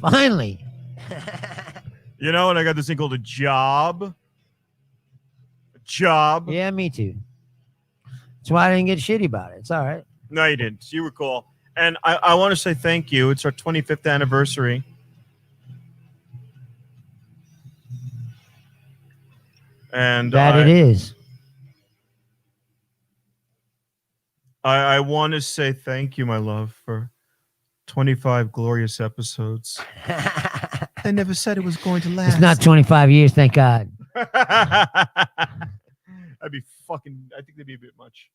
Finally. You know, and I got this thing called a job. A job. Yeah, me too. That's why I didn't get shitty about it. It's all right. No, you didn't. You were cool. And I want to say thank you. It's our 25th anniversary. And That it is. I want to say thank you, my love, for 25 glorious episodes. I never said it was going to last. It's not 25 years, thank God. That'd be fucking, I think that'd be a bit much.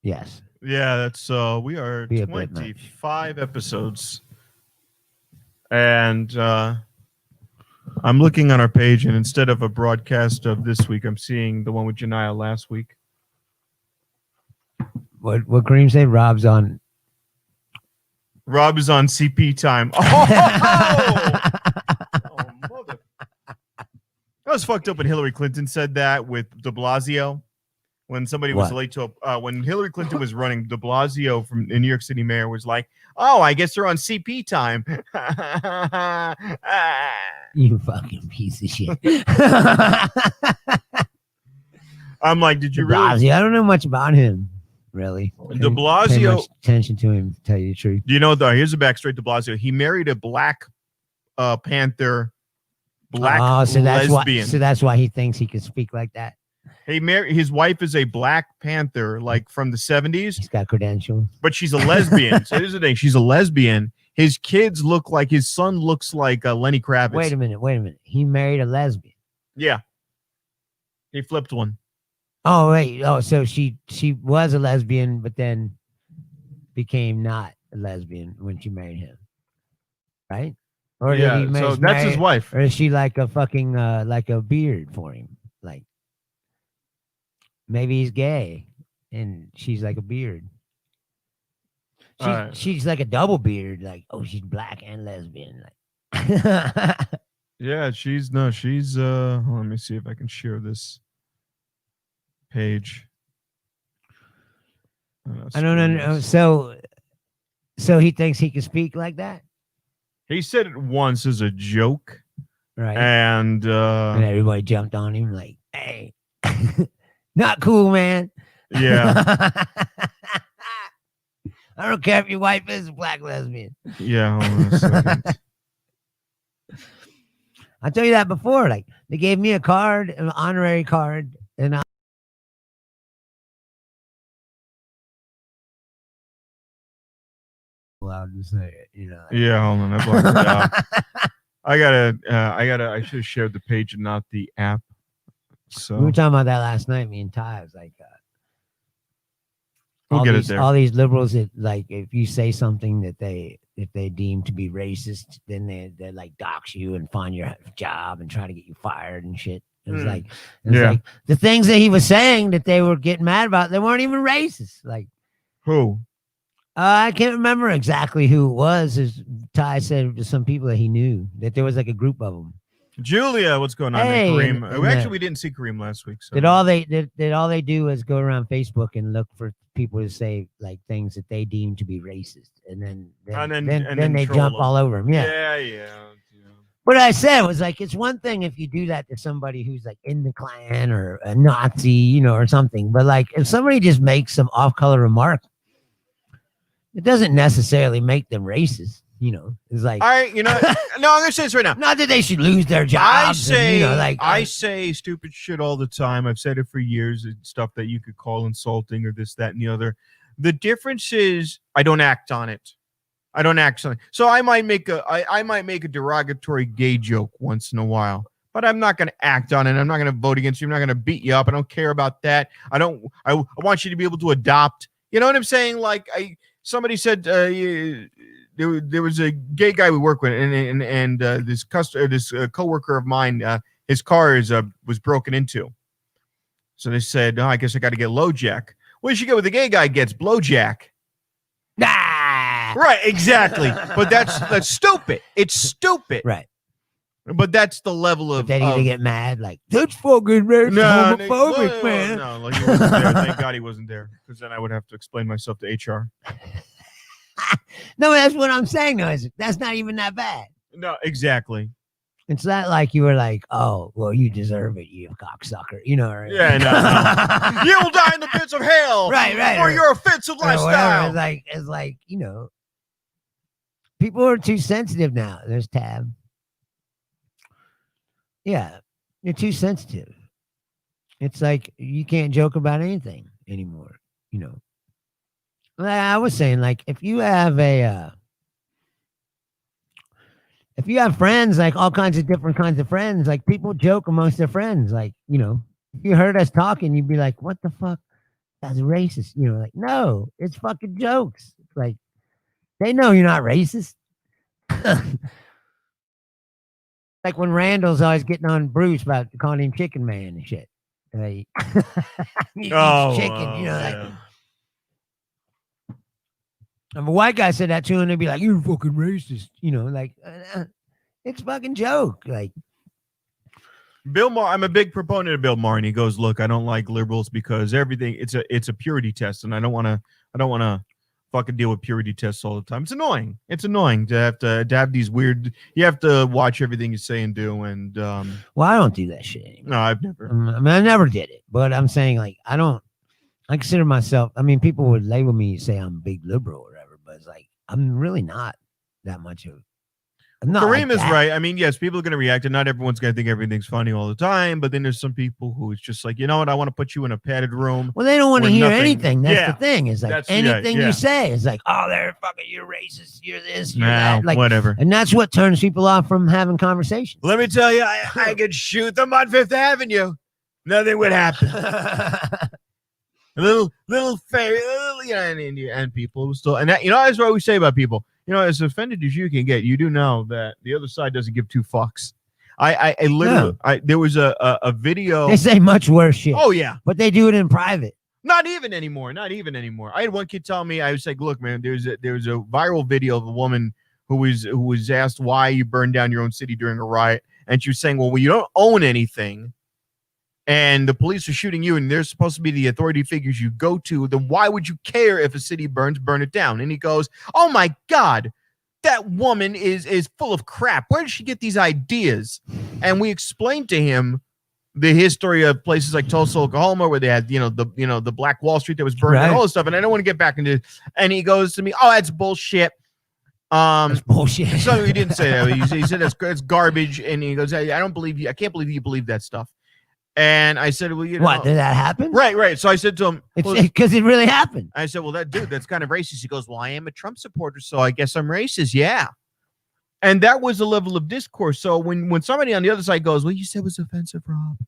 Yes. Yeah, that's we are 25 episodes. And I'm looking on our page, and instead of a broadcast of this week, I'm seeing the one with Janiyah last week. What Kareem said? Rob is on CP time. Oh, mother. That was fucked up when Hillary Clinton said that with de Blasio. When somebody was late to when Hillary Clinton was running, de Blasio from the New York City mayor was like, "Oh, I guess they're on CP time." You fucking piece of shit. I'm like, did you de Blasio, really? I don't know much about him, really. De Blasio. Pay much attention to him, to tell you the truth. Do you know? Here's a backstory. De Blasio. He married a Black Panther, lesbian. So that's why he thinks he can speak like that. His wife is a Black Panther, like from the 70s. He's got credentials. But she's a lesbian. So here's the thing. She's a lesbian. His kids look like, his son looks like Lenny Kravitz. Wait a minute. He married a lesbian. Yeah. He flipped one. Oh, wait. Oh, so she was a lesbian, but then became not a lesbian when she married him. Right? Or yeah, did he so that's his wife. Or is she like a fucking, like a beard for him? Like, maybe he's gay and she's like a beard. She's like a double beard. Like, oh, she's Black and lesbian. Like, yeah, she's let me see if I can share this page. I don't know. So he thinks he can speak like that? He said it once as a joke. Right. And everybody jumped on him like, hey, not cool, man. Yeah. I don't care if your wife is a Black lesbian. Yeah, hold on a second. I tell you that before. Like, they gave me a card, an honorary card, and allowed to say it, you know. Yeah, hold on. I blocked it out. I should have shared the page and not the app. So we were talking about that last night, me and Ty. I was like, we'll get it there. All these liberals that, like, if you say something that if they deem to be racist, then they like dox you and find your job and try to get you fired and shit. It was like the things that he was saying that they were getting mad about, they weren't even racist. Like, who? I can't remember exactly who it was. As Ty said to some people that he knew, that there was like a group of them. Julia, what's going on? Hey, Kareem. Actually, we didn't see Kareem last week. So. Did all they do was go around Facebook and look for people to say like things that they deem to be racist, and then they jump all over him. Yeah. What I said was like, it's one thing if you do that to somebody who's like in the Klan or a Nazi, you know, or something. But like, if somebody just makes some off-color remark, it doesn't necessarily make them racist. You know, it's like, all right, no, I'm gonna say this right now. Not that they should lose their jobs. I say stupid shit all the time. I've said it for years. It's stuff that you could call insulting or this, that, and the other. The difference is I don't act on it. So I might make a derogatory gay joke once in a while, but I'm not going to act on it. I'm not going to vote against you. I'm not going to beat you up. I don't care about that. I want you to be able to adopt. You know what I'm saying? Like somebody said. There was a gay guy we work with, and this coworker of mine, his car was broken into. So they said, "Oh, I guess I got to get LoJack." What you should get with the gay guy gets blowjack. Nah. Right, exactly. But that's stupid. It's stupid. Right. But that's the level of. But then you get mad, like that's fucking racist, homophobic, man. No, like he wasn't there. Thank God he wasn't there, because then I would have to explain myself to HR. No, that's what I'm saying. Though, that's not even that bad. No, exactly. It's not like you were like, oh, well, you deserve it, you cocksucker. You know, right? Yeah, no. You'll die in the pits of hell, right, for your offensive lifestyle. It's like, people are too sensitive now. There's Tab. Yeah, you're too sensitive. It's like you can't joke about anything anymore. Like I was saying, like if you have friends, like all kinds of different kinds of friends, like people joke amongst their friends. Like, if you heard us talking, you'd be like, what the fuck? That's racist. Like, no, it's fucking jokes. It's like, they know you're not racist. Like when Randall's always getting on Bruce about calling him Chicken Man and shit. He eats chicken, like. If a white guy said that to him, they'd be like, "You're fucking racist," like it's fucking joke. Like Bill Maher, I'm a big proponent of Bill Maher, and he goes, "Look, I don't like liberals because everything it's a purity test, and I don't want to fucking deal with purity tests all the time. It's annoying. It's annoying to have these weird. You have to watch everything you say and do, and well, I don't do that shit anymore. No, I've never. I mean, I never did it, but I'm saying like I consider myself. I mean, people would label me, say I'm a big liberal or whatever, but it's like I'm really not that much of. Kareem is right. I mean, yes, people are going to react, and not everyone's going to think everything's funny all the time. But then there's some people who it's just like, you know what? I want to put you in a padded room. Well, they don't want to hear anything. That's the thing. It's like anything you say is like, oh, they're fucking, you're racist, you're this, you're that. Like, whatever. And that's what turns people off from having conversations. Let me tell you, I could shoot them on Fifth Avenue. Nothing would happen. little fairy, and people still, and that, that's what we say about people. As offended as you can get, you do know that the other side doesn't give two fucks. I literally, there was a video. They say much worse shit. Oh yeah, but they do it in private. Not even anymore. I had one kid tell me, I was like, look, man, there's a viral video of a woman who was asked why you burned down your own city during a riot, and she was saying, well, you don't own anything, and the police are shooting you, and they're supposed to be the authority figures you go to, then why would you care if a city burns, burn it down? And he goes, oh my God, that woman is full of crap. Where did she get these ideas? And we explained to him the history of places like Tulsa, Oklahoma, where they had, the Black Wall Street that was burned and all this stuff. And I don't want to get back into, and he goes to me, oh, that's bullshit. That's bullshit. So he didn't say that. He said it's garbage. And he goes, I don't believe you. I can't believe you believe that stuff. And I said, well, what, did that happen? Right. So I said to him, because it really happened. I said, well, that's kind of racist. He goes, well, I am a Trump supporter, so I guess I'm racist. Yeah. And that was the level of discourse. So when somebody on the other side goes, well, you said it was offensive, Rob.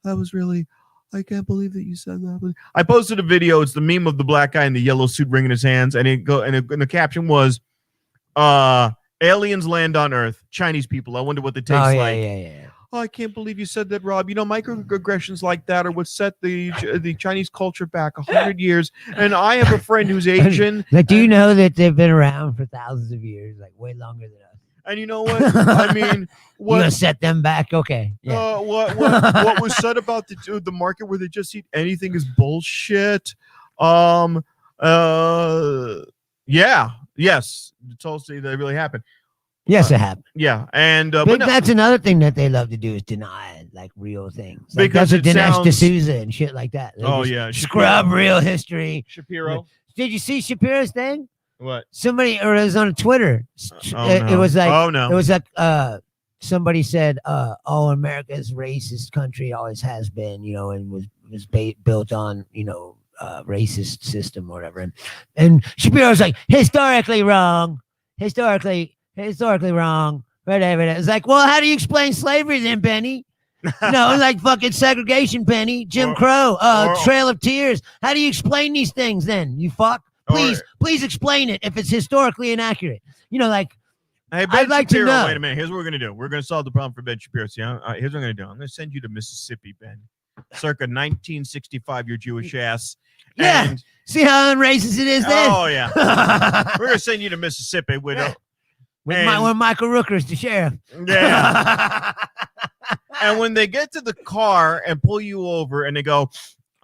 That was really, I can't believe that you said that. I posted a video. It's the meme of the black guy in the yellow suit wringing his hands. And and the caption was, aliens land on Earth, Chinese people. I wonder what the taste like. Yeah. Oh, I can't believe you said that, Rob. Microaggressions like that are what set the Chinese culture back 100 years. And I have a friend who's Asian. Like, do you know that they've been around for thousands of years, like way longer than us? And you know what? I mean, what? You gonna set them back? Okay. Yeah. What was said about the market where they just eat anything is bullshit. Yeah. Yes. Tulsa, that really happened. Yes, it happened. Yeah, and but that's another thing that they love to do is deny like real things. Like, because that's Dinesh D'Souza and shit like that. They scrub real history. Shapiro. Did you see Shapiro's thing? What? Somebody, or it was on Twitter. It was like, it was like, somebody said, "Oh, America is a racist country, always has been, and was built on, racist system or whatever." And Shapiro's like, historically wrong. Historically wrong. Whatever. It's like, well, how do you explain slavery then, Benny? No, like fucking segregation, Benny. Jim Crow, Trail of Tears. How do you explain these things then, you fuck? Please explain it if it's historically inaccurate. Like, hey, Ben I'd like Shapiro, to know. Wait a minute. Here's what we're going to do. We're going to solve the problem for Ben Shapiro. See, here's what I'm going to do. I'm going to send you to Mississippi, Ben. Circa 1965, your Jewish ass. Yeah. And, see how unracist it is then? Oh, yeah. We're going to send you to Mississippi with Michael Rooker's the sheriff. Yeah. And when they get to the car and pull you over and they go,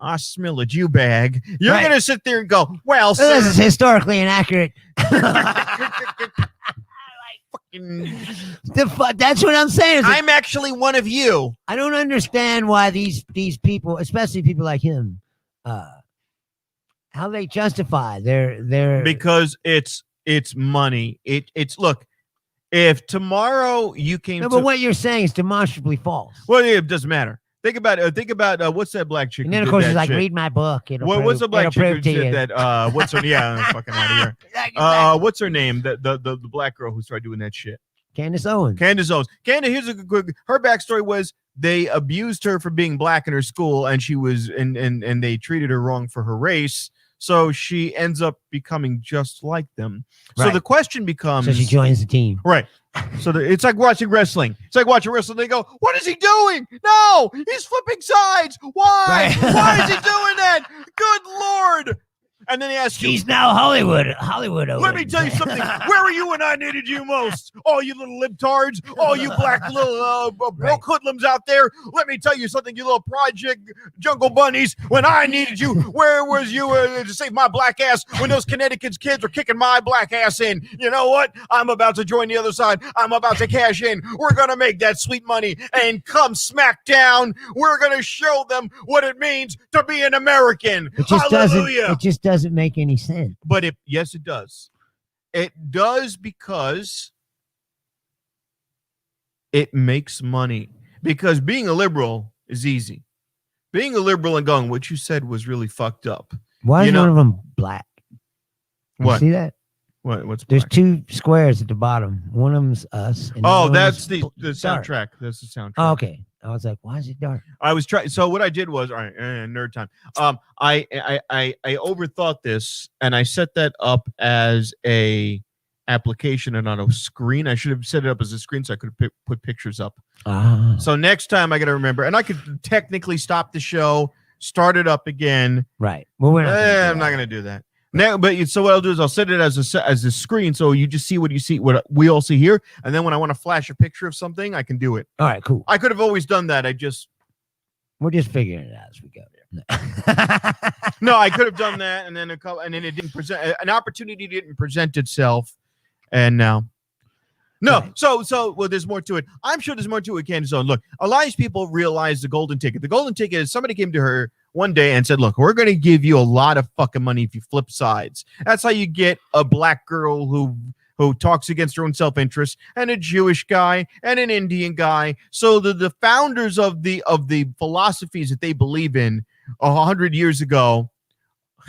I smell a Jew bag. You're Right. gonna sit there and go, well, This sir, is historically inaccurate. That's what I'm saying. It's like, I'm actually one of you. I don't understand why these people, especially people like him, how they justify their Because it's money. It's look, if tomorrow you came No, to but what you're saying is demonstrably false. well, it doesn't matter. Think about what's that black chick? And then who of did course that he's like, shit? read my book. What's the black it'll chick who prove to did you. that? What's her? Yeah, I'm fucking out of here. Exactly. What's her name? The black girl who started doing that shit. Candace Owens. Candace Owens. Candace, here's a quick. Her backstory was they abused her for being black in her school, and she was and they treated her wrong for her race. So she ends up becoming just like them. So Right. the question becomes: So she joins the team. right. So it's like watching wrestling. It's like watching wrestling. They go, "What is he doing? No, he's flipping sides. Why? Right. Why is he doing that? Good Lord!" And then they ask you, She's now Hollywood. let me tell you something. Where were you when I needed you most? All you little libtards, all you black little broke hoodlums out there. Let me tell you something, you little Project Jungle Bunnies. When I needed you, where was you to save my black ass when those Connecticut's kids were kicking my black ass in? You know what? I'm about to join the other side. I'm about to cash in. We're going to make that sweet money. And come SmackDown, we're going to show them what it means to be an American. It just Hallelujah. doesn't make any sense. But yes, it does. It does because it makes money. Because being a liberal is easy. Being a liberal and going, what you said was really fucked up. Why You is know- one of them black? You What? see that? What's There's black? two squares at the bottom. One of them's us. And Oh, one that's of them's the dark. soundtrack. That's the soundtrack. Oh, okay. I was like, why is it dark? I was trying. So what I did was, all right, nerd time. I overthought this, and I set that up as a application and on a screen. I should have set it up as a screen so I could put pictures up. Ah. So next time I got to remember, and I could technically stop the show, start it up again. Right. Well, we're not. gonna do I'm not that. going to do that. Now, but so what I'll do is I'll set it as a screen, so you just see what you see, what we all see here, and then when I want to flash a picture of something, I can do it. All right, cool. I could have always done that. We're just figuring it out as we go. No, I could have done that, and then it didn't present. An opportunity didn't present itself, and now, no. Right. So well, there's more to it. I'm sure there's more to it. Candace Owens. Look, a lot of people realize the golden ticket. The golden ticket is somebody came to her one day and said, "Look, we're going to give you a lot of fucking money if you flip sides." That's how you get a black girl who talks against her own self-interest, and a Jewish guy and an Indian guy. So the founders of the philosophies that they believe in 100 years ago,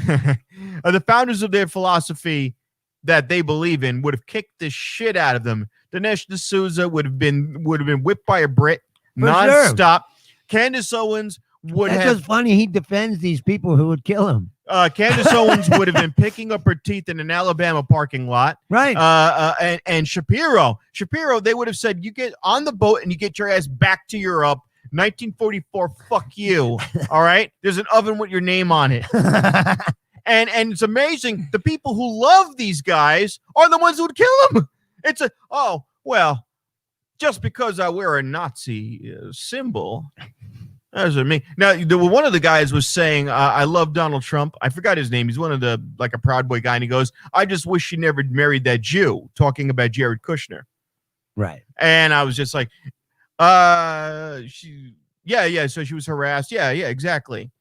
the founders of their philosophy that they believe in would have kicked the shit out of them. Dinesh D'Souza would have been whipped by a Brit For nonstop. Candace Owens would That's have just funny. He defends these people who would kill him. Candace Owens would have been picking up her teeth in an Alabama parking lot. Right. And Shapiro, they would have said, you get on the boat and you get your ass back to Europe. 1944, fuck you. All right. There's an oven with your name on it. And it's amazing. The people who love these guys are the ones who would kill them. It's just because I wear a Nazi symbol. That's what I mean. Now, one of the guys was saying, I love Donald Trump. I forgot his name. He's one of the, like a Proud Boy guy. And he goes, I just wish she never married that Jew, talking about Jared Kushner. Right. And I was just like, so she was harassed. Yeah, exactly.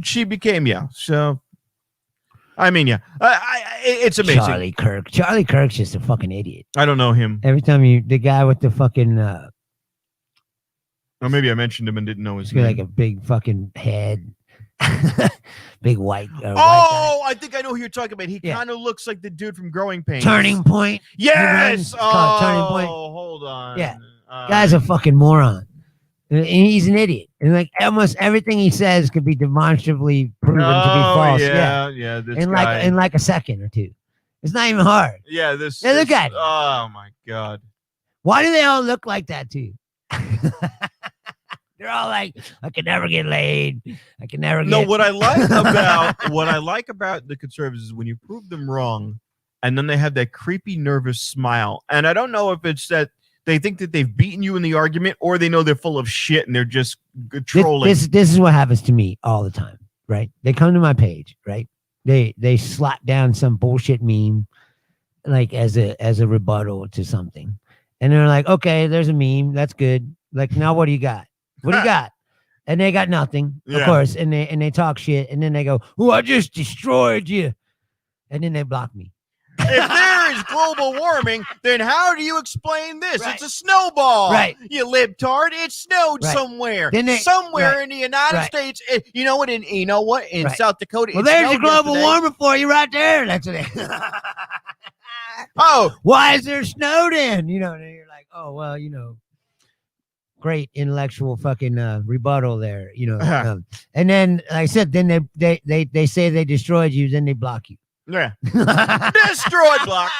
She became, so, I mean, it's amazing. Charlie Kirk's just a fucking idiot. I don't know him. Every time the guy with the fucking, Or maybe I mentioned him and didn't know his he's got name. like a big fucking head. Big white. I think I know who you're talking about. He Yeah. kind of looks like the dude from Growing Pains. Turning Point. Yes. It's called Turning Point. Hold on. Yeah. Guy's a fucking moron. And he's an idiot. And like almost everything he says could be demonstrably proven to be false. Yeah. This guy. in like a second or two. It's not even hard. Yeah. This. Yeah, look this- at it. Oh my God. Why do they all look like that too? They're all like, I can never get laid. I can never get. No, what I like about the conservatives is when you prove them wrong, and then they have that creepy, nervous smile. And I don't know if it's that They think that they've beaten you in the argument, or they know they're full of shit and they're just trolling. This is what happens to me all the time, right? They come to my page, right? They slap down some bullshit meme, like as a rebuttal to something, and they're like, okay, there's a meme, that's good. Like, now what do you got? What do you got? And they got nothing, of course, and they talk shit, and then they go, "Oh, I just destroyed you," and then they block me. If there is global warming, then how do you explain this? Right. It's a snowball. Right. You libtard. It snowed Right. somewhere. Then somewhere in the United Right. States. You know what? In Right. South Dakota. Well, it there's a snowed global yesterday. warming for you right there. That's it. Oh, Why is there snow then? You know, and you're like, oh, well, great intellectual fucking rebuttal there, and then, like I said, then they say they destroyed you, then they block you. yeah. Destroyed block.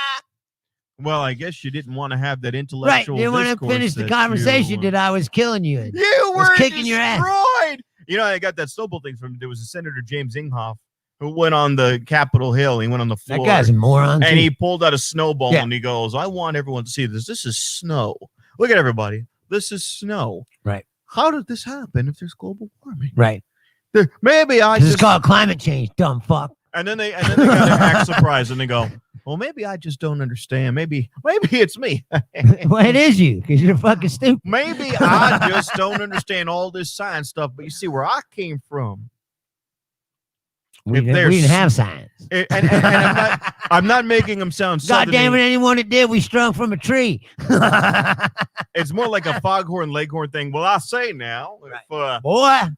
Well, I guess you didn't want to have that Right. intellectual They want to discourse finish the that conversation you, that I was killing you in. You was were kicking your ass. destroyed. You know, I got that snowball thing from, there was a Senator James Inhofe who went on the Capitol Hill. He went on the floor. That guy's a moron. And too. he pulled out a snowball Yeah. and he goes, I want everyone to see this. This is snow. Look at everybody. This is snow. Right. How did this happen if there's global warming? Right. Maybe I This is just called climate change, dumb fuck. and then they got to act surprised and they go, well, maybe I just don't understand. Maybe it's me. Well, it is you, because you're fucking stupid. Maybe I just don't understand all this science stuff. But you see where I came from. We If didn't, there's- we didn't have science. And I'm not making them sound God damn it, southerny. anyone that did, we strung from a tree. It's more like a foghorn leghorn thing. Well, I say now, Boy,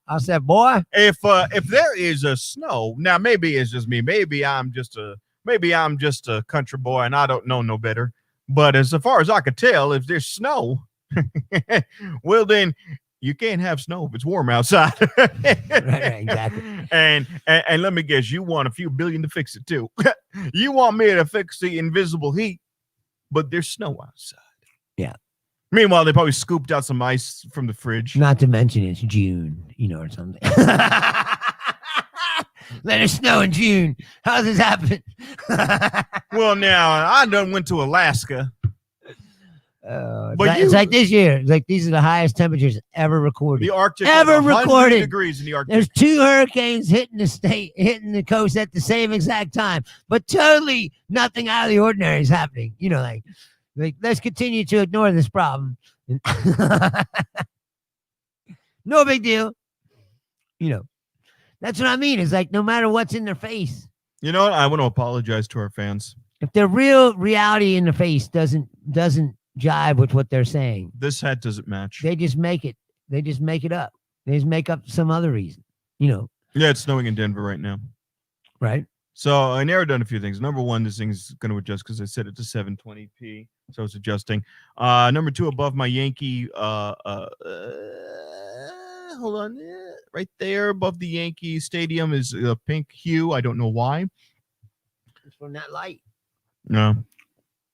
I said, boy. if there is a snow, now maybe it's just me. Maybe I'm just a country boy and I don't know no better. But as far as I could tell, if there's snow, well then you can't have snow if it's warm outside. Right, exactly. And let me guess, you want a few billion to fix it too. You want me to fix the invisible heat, but there's snow outside. Yeah. Meanwhile, they probably scooped out some ice from the fridge. Not to mention it's June, or something. Let it snow in June. How's this happen? Well, now I done went to Alaska. But It's like this year. It's like these are the highest temperatures ever recorded. The Arctic Ever was 100 recorded. degrees in the Arctic. There's 2 hurricanes hitting the coast at the same exact time, but totally nothing out of the ordinary is happening. Like let's continue to ignore this problem. No big deal. That's what I mean. It's like no matter what's in their face, You know what? I want to apologize to our fans. if their real reality in the face doesn't jive with what they're saying, This hat doesn't match. they just make it. They just make it up. They just make up some other reason. Yeah, it's snowing in Denver right now. Right? So I narrowed down a few things. Number one, this thing's going to adjust because I set it to 720p, so it's adjusting. Number two, above my Yankee, hold on, right there above the Yankee Stadium is a pink hue. I don't know why. It's from that light. No,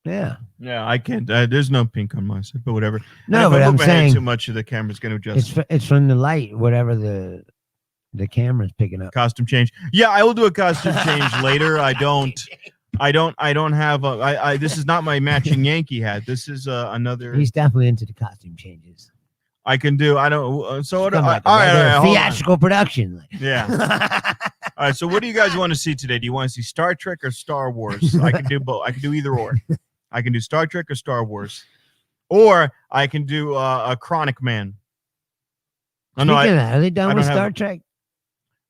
Yeah. yeah, I can't. There's no pink on my side, but whatever. No, And but if I I'm move my head saying too much, the camera's going to adjust. it's from the light, whatever the camera's picking up. Costume change. Yeah, I will do a costume change later. I don't have this is not my matching Yankee hat. This is another. He's definitely into the costume changes. I can do. I don't. So what? Come All like right, a regular hold on. theatrical production. Yeah. All right. So what do you guys want to see today? Do you want to see Star Trek or Star Wars? I can do both. I can do either or. I can do Star Trek or Star Wars, or I can do a Chronic Man. Oh, Speaking no, of that, are they done I with don't have- Star Trek?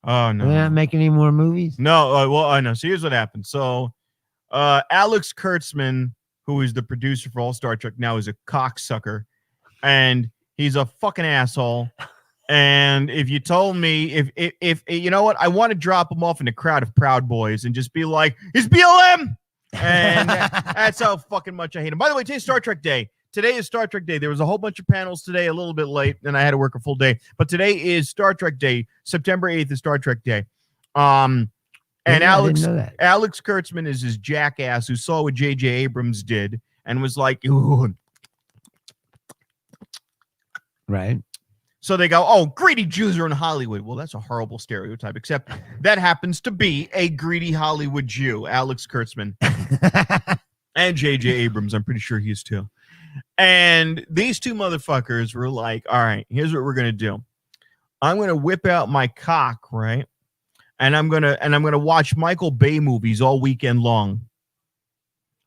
oh Are they no. not making any more movies? No, well, I know. So here's what happened. So, Alex Kurtzman, who is the producer for all Star Trek now, is a cocksucker, and he's a fucking asshole. And if you told me, if you know what, I want to drop him off in a crowd of Proud Boys and just be like, "It's BLM," and that's how fucking much I hate him. By the way, today's Star Trek Day. Today is Star Trek Day. There was a whole bunch of panels today, a little bit late, and I had to work a full day. But today is Star Trek Day. September 8th is Star Trek Day. And I Alex didn't know that. Alex Kurtzman is his jackass who saw what J.J. Abrams did and was like, "Ooh." Right. So they go, "Oh, greedy Jews are in Hollywood." Well, that's a horrible stereotype, except that happens to be a greedy Hollywood Jew, Alex Kurtzman. And J.J. Abrams, I'm pretty sure he is too. And these two motherfuckers were like, all right, here's what we're going to do. I'm going to whip out my cock, right? And I'm going to watch Michael Bay movies all weekend long.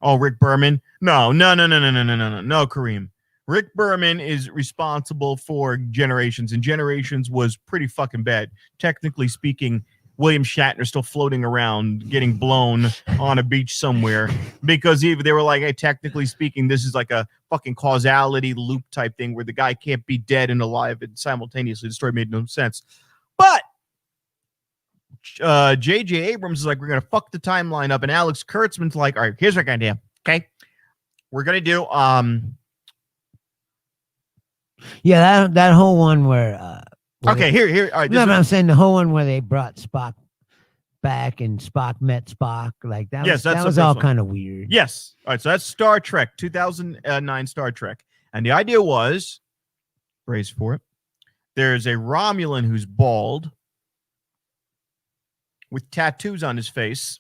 Oh, Rick Berman? No, Kareem. Rick Berman is responsible for Generations, and Generations was pretty fucking bad. Technically speaking, William Shatner still floating around, getting blown on a beach somewhere, because they were like, hey, technically speaking, this is like a fucking causality loop type thing where the guy can't be dead and alive and simultaneously. The story made no sense. But J.J. Abrams is like, we're going to fuck the timeline up. And Alex Kurtzman's like, all right, here's what we're going to do. Okay. We're going to do, yeah, that whole one where, okay, here. All right. No, but I'm saying the whole one where they brought Spock back and Spock met Spock. Like that, yes, that was all kind of weird. Yes. All right. So that's Star Trek, 2009 Star Trek. And the idea was, brace for it, there's a Romulan who's bald with tattoos on his face,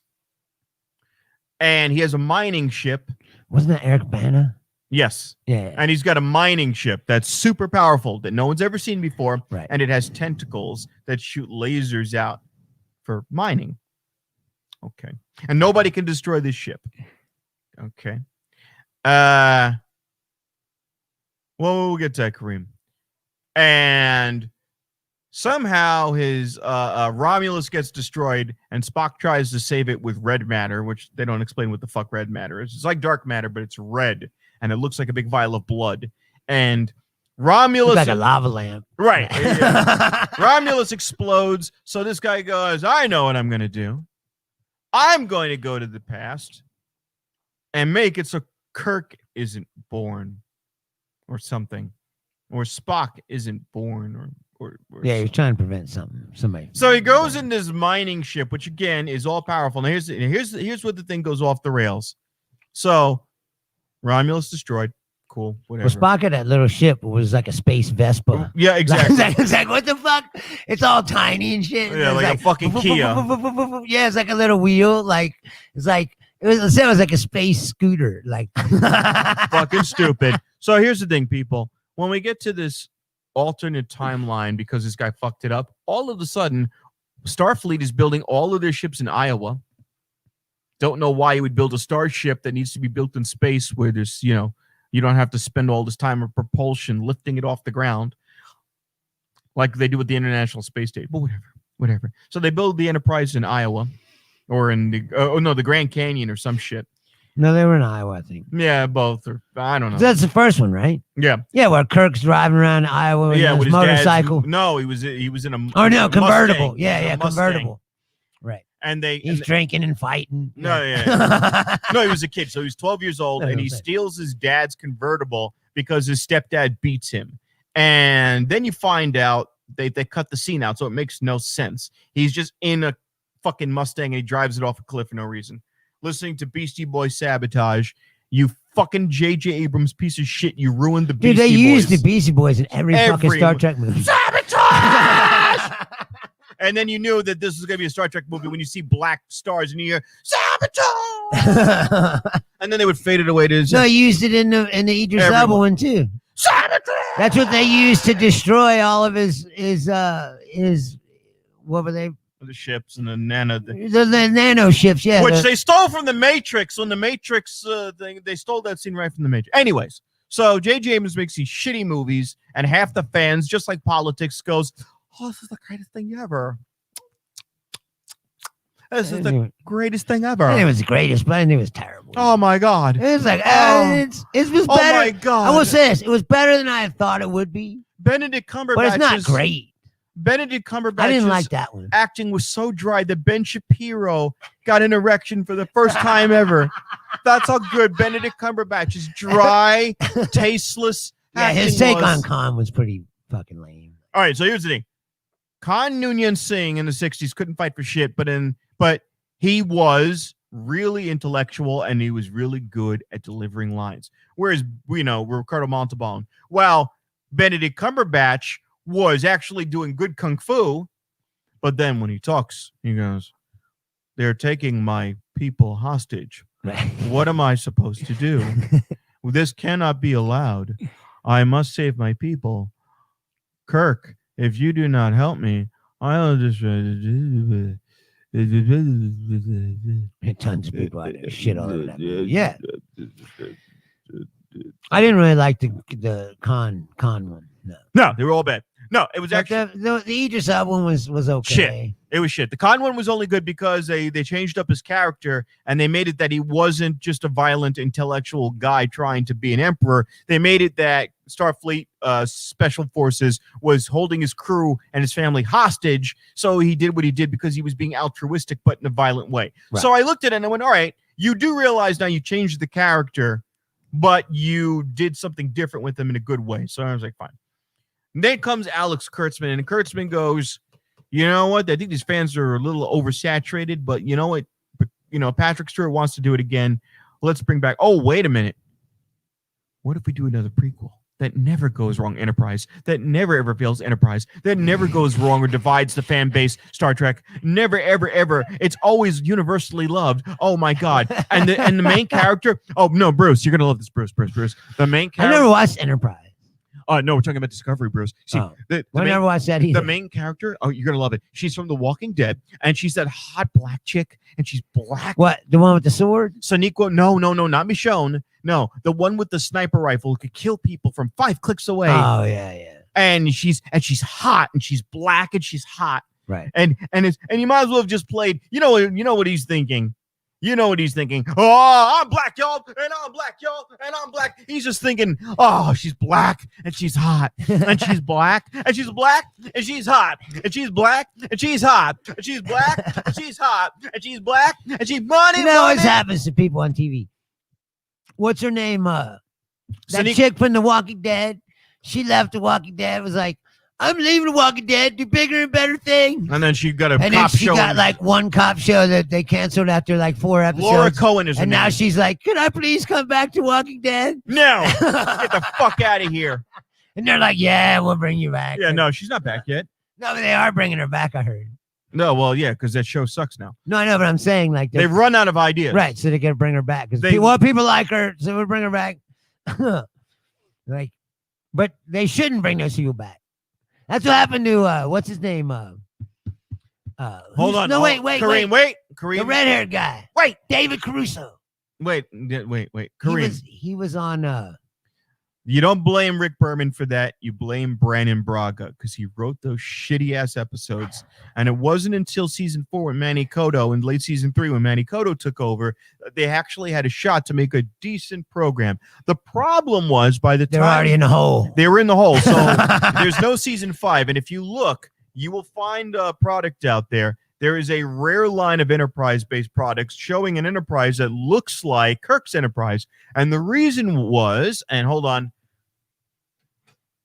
and he has a mining ship. Wasn't that Eric Bana? Yes. Yeah. And he's got a mining ship that's super powerful that no one's ever seen before. Right. And it has tentacles that shoot lasers out for mining. Okay. And nobody can destroy this ship. Okay. Well, we'll get to that, Kareem. And somehow his Romulus gets destroyed, and Spock tries to save it with red matter, which they don't explain what the fuck red matter is. It's like dark matter, but it's red, and it looks like a big vial of blood. And Romulus, like a lava lamp, right? Yeah. Romulus explodes. So this guy goes, "I know what I'm going to do. I'm going to go to the past and make it so Kirk isn't born, or something, or Spock isn't born, or yeah, he was trying to prevent somebody. So he goes in this mining ship, which again is all powerful. Now here's what the thing goes off the rails. So Romulus destroyed. Cool, whatever. Well, Spock had that little ship. It was like a space Vespa. Yeah, exactly. It's like, what the fuck? It's all tiny and shit. Yeah, like a fucking Kia. Yeah, it's like a little wheel. Like it was like a space scooter. Like fucking stupid. So here's the thing, people. When we get to this alternate timeline, because this guy fucked it up, all of a sudden Starfleet is building all of their ships in Iowa. Don't know why you would build a starship that needs to be built in space where there's, you don't have to spend all this time of propulsion lifting it off the ground like they do with the International Space Station. But whatever. So they build the Enterprise in Iowa, or in the Grand Canyon or some shit. No, they were in Iowa, I think. Yeah, both. Or I don't know. That's the first one, right? Yeah. Yeah, where Kirk's driving around Iowa with his motorcycle. No, he was in a. Oh no, convertible. Mustang. Yeah, convertible. Right. And he's drinking and fighting. No, yeah. No, he was a kid, so he was 12 years old, and he steals his dad's convertible because his stepdad beats him. And then you find out they cut the scene out, so it makes no sense. He's just in a fucking Mustang, and he drives it off a cliff for no reason. Listening to Beastie Boys Sabotage, you fucking J.J. Abrams piece of shit, you ruined the Beastie Boys. Dude, they used the Beastie Boys in every fucking Star Trek movie. Sabotage! And then you knew that this was going to be a Star Trek movie when you see black stars and you hear Sabotage! And then they would fade it away to... No, you used it in the Idris Elba one too. Sabotage! That's what they used to destroy all of his what were they? The ships and the nano... The nano ships, yeah. Which they stole from the Matrix. When the Matrix thing, they stole that scene right from the Matrix. Anyways, so J.J. Abrams makes these shitty movies, and half the fans, just like politics, goes, "Oh, this is the greatest thing ever. This is the greatest thing ever." It was the greatest, but I think it was terrible. Oh my god! It was like it was better. Oh my god! I will say this: it was better than I thought it would be. Benedict Cumberbatch, but it's not great. Benedict Cumberbatch. I didn't like that one. Acting was so dry that Ben Shapiro got an erection for the first time ever. That's how good Benedict Cumberbatch is. Dry, tasteless. Yeah, his take on Khan was pretty fucking lame. All right, so here's the thing: Khan Noonien Singh in the '60s couldn't fight for shit, but he was really intellectual and he was really good at delivering lines. Whereas Ricardo Montalban, well, Benedict Cumberbatch was actually doing good kung fu, but then when he talks, he goes, "They're taking my people hostage. Right. What am I supposed to do?" This cannot be allowed. I must save my people. Kirk, if you do not help me, I'll just. Tons of people out there shit all over that movie. Yeah. I didn't really like the Khan one. No. No, they were all bad. No, it was But actually the Idris Elba one was okay. Shit. It was shit. The Khan one was only good because they changed up his character and they made it that he wasn't just a violent intellectual guy trying to be an emperor. They made it that Starfleet Special Forces was holding his crew and his family hostage. So he did what he did because he was being altruistic, but in a violent way. Right. So I looked at it and I went, all right, you do realize now you changed the character, but you did something different with him in a good way. So I was like, fine. And then comes Alex Kurtzman, and Kurtzman goes, you know what? I think these fans are a little oversaturated, but you know what? Patrick Stewart wants to do it again. Let's bring back. Oh, wait a minute. What if we do another prequel that never goes wrong? Enterprise, that never ever fails. Enterprise, that never goes wrong or divides the fan base. Star Trek, never ever ever. It's always universally loved. Oh my God! And the main character. Oh no, Bruce, you're gonna love this, Bruce. The main character. I never watched Enterprise. No, we're talking about Discovery, Bruce. See, I never watched that either. The main character, you're going to love it. She's from The Walking Dead, and she's that hot black chick, and she's black. What? The one with the sword? Sonequa? No, not Michonne. No, the one with the sniper rifle who could kill people from 5 clicks away. Oh, yeah. And she's hot, and she's black, and she's hot. Right. And you might as well have just played, you know what he's thinking. You know what he's thinking. Oh, I'm black, y'all, and I'm black, y'all, and I'm black. He's just thinking, oh, she's black, and she's hot, and she's black, and she's black, and she's hot, and she's black, and she's hot, and she's black, and she's hot, and she's black, and she's money. That always happens to people on TV. What's her name? That chick from The Walking Dead. She left The Walking Dead. Was like, I'm leaving The Walking Dead, do bigger and better thing. And then she got a and cop then she show. got like one cop show that they canceled after like 4 episodes. Laura Cohen is her And now name. she's like, can I please come back to Walking Dead? No, get the fuck out of here. And they're like, yeah, we'll bring you back. Yeah, no, she's not back yet. No, but they are bringing her back, I heard. No, well, yeah, because that show sucks now. No, I know, but I'm saying like They've run out of ideas. Right, so they're gonna bring her back because people like her, so we'll bring her back. But they shouldn't bring those people back. That's what happened to what's his name? Hold on. No, wait. Kareem. The red-haired guy. Wait. David Caruso. Wait. Kareem. He was on. You don't blame Rick Berman for that. You blame Brannon Braga because he wrote those shitty ass episodes. And it wasn't until season 4 when Manny Cotto and late season 3 when Manny Cotto took over, they actually had a shot to make a decent program. The problem was by the time they're already in the hole. They were in the hole. So there's no season 5. And if you look, you will find a product out there. There is a rare line of Enterprise-based products showing an Enterprise that looks like Kirk's Enterprise. And the reason was, and hold on.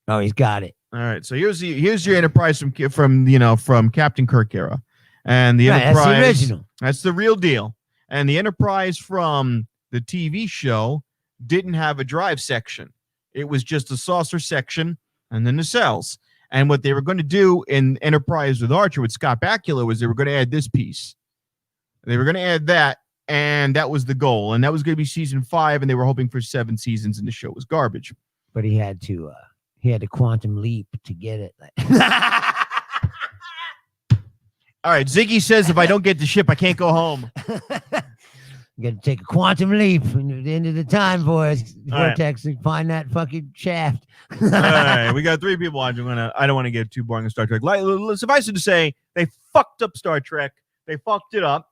Oh, he's got it. All right. So here's your Enterprise from Captain Kirk era. And the Enterprise. That's the original. That's the real deal. And the Enterprise from the TV show didn't have a drive section. It was just a saucer section and then the cells. And what they were going to do in Enterprise with Archer with Scott Bakula was they were going to add this piece. They were going to add that, and that was the goal. And that was going to be season 5, and they were hoping for 7 seasons, and the show was garbage. But he had to quantum leap to get it. All right, Ziggy says if I don't get the ship, I can't go home. You got to take a quantum leap at the end of the time, boys. Vortex and find that fucking shaft. All right, we got 3 people watching. I don't want to get too boring on Star Trek. Suffice it to say, they fucked up Star Trek. They fucked it up.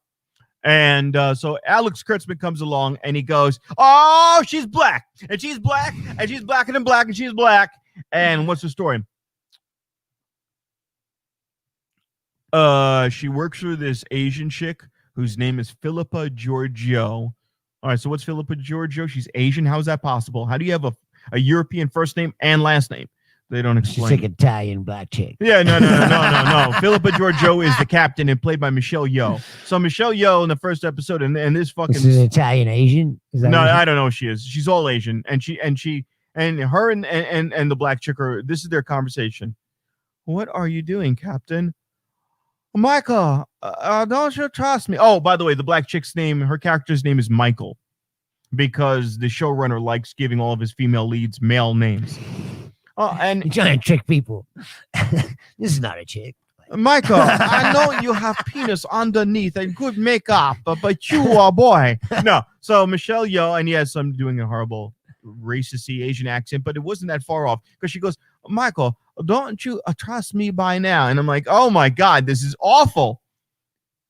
And so Alex Kurtzman comes along and he goes, oh, she's black. And she's black. And she's blacker than black. And she's black. And what's the story? She works for this Asian chick whose name is Philippa Georgiou. All right, so what's Philippa Georgiou? She's Asian. How is that possible? How do you have a European first name and last name? They don't explain. She's like Italian black chick. Yeah, no. Philippa Georgiou is the captain and played by Michelle Yeoh. So Michelle Yeoh in the first episode, and this fucking. This is Italian Asian. Is that no, I don't know who she is. She's all Asian, and her and the black chick are. This is their conversation. What are you doing, Captain? Michael, don't you trust me? Oh, by the way, the black chick's name, her character's name is Michael. because the showrunner likes giving all of his female leads male names. And You're trying to trick people. This is not a chick. Michael, I know you have penis underneath and good makeup, but you are boy. No, so Michelle Yeoh, and yes, I'm doing a horrible racist Asian accent, but it wasn't that far off because she goes, Michael, don't you trust me by now? And I'm like, oh my God, this is awful.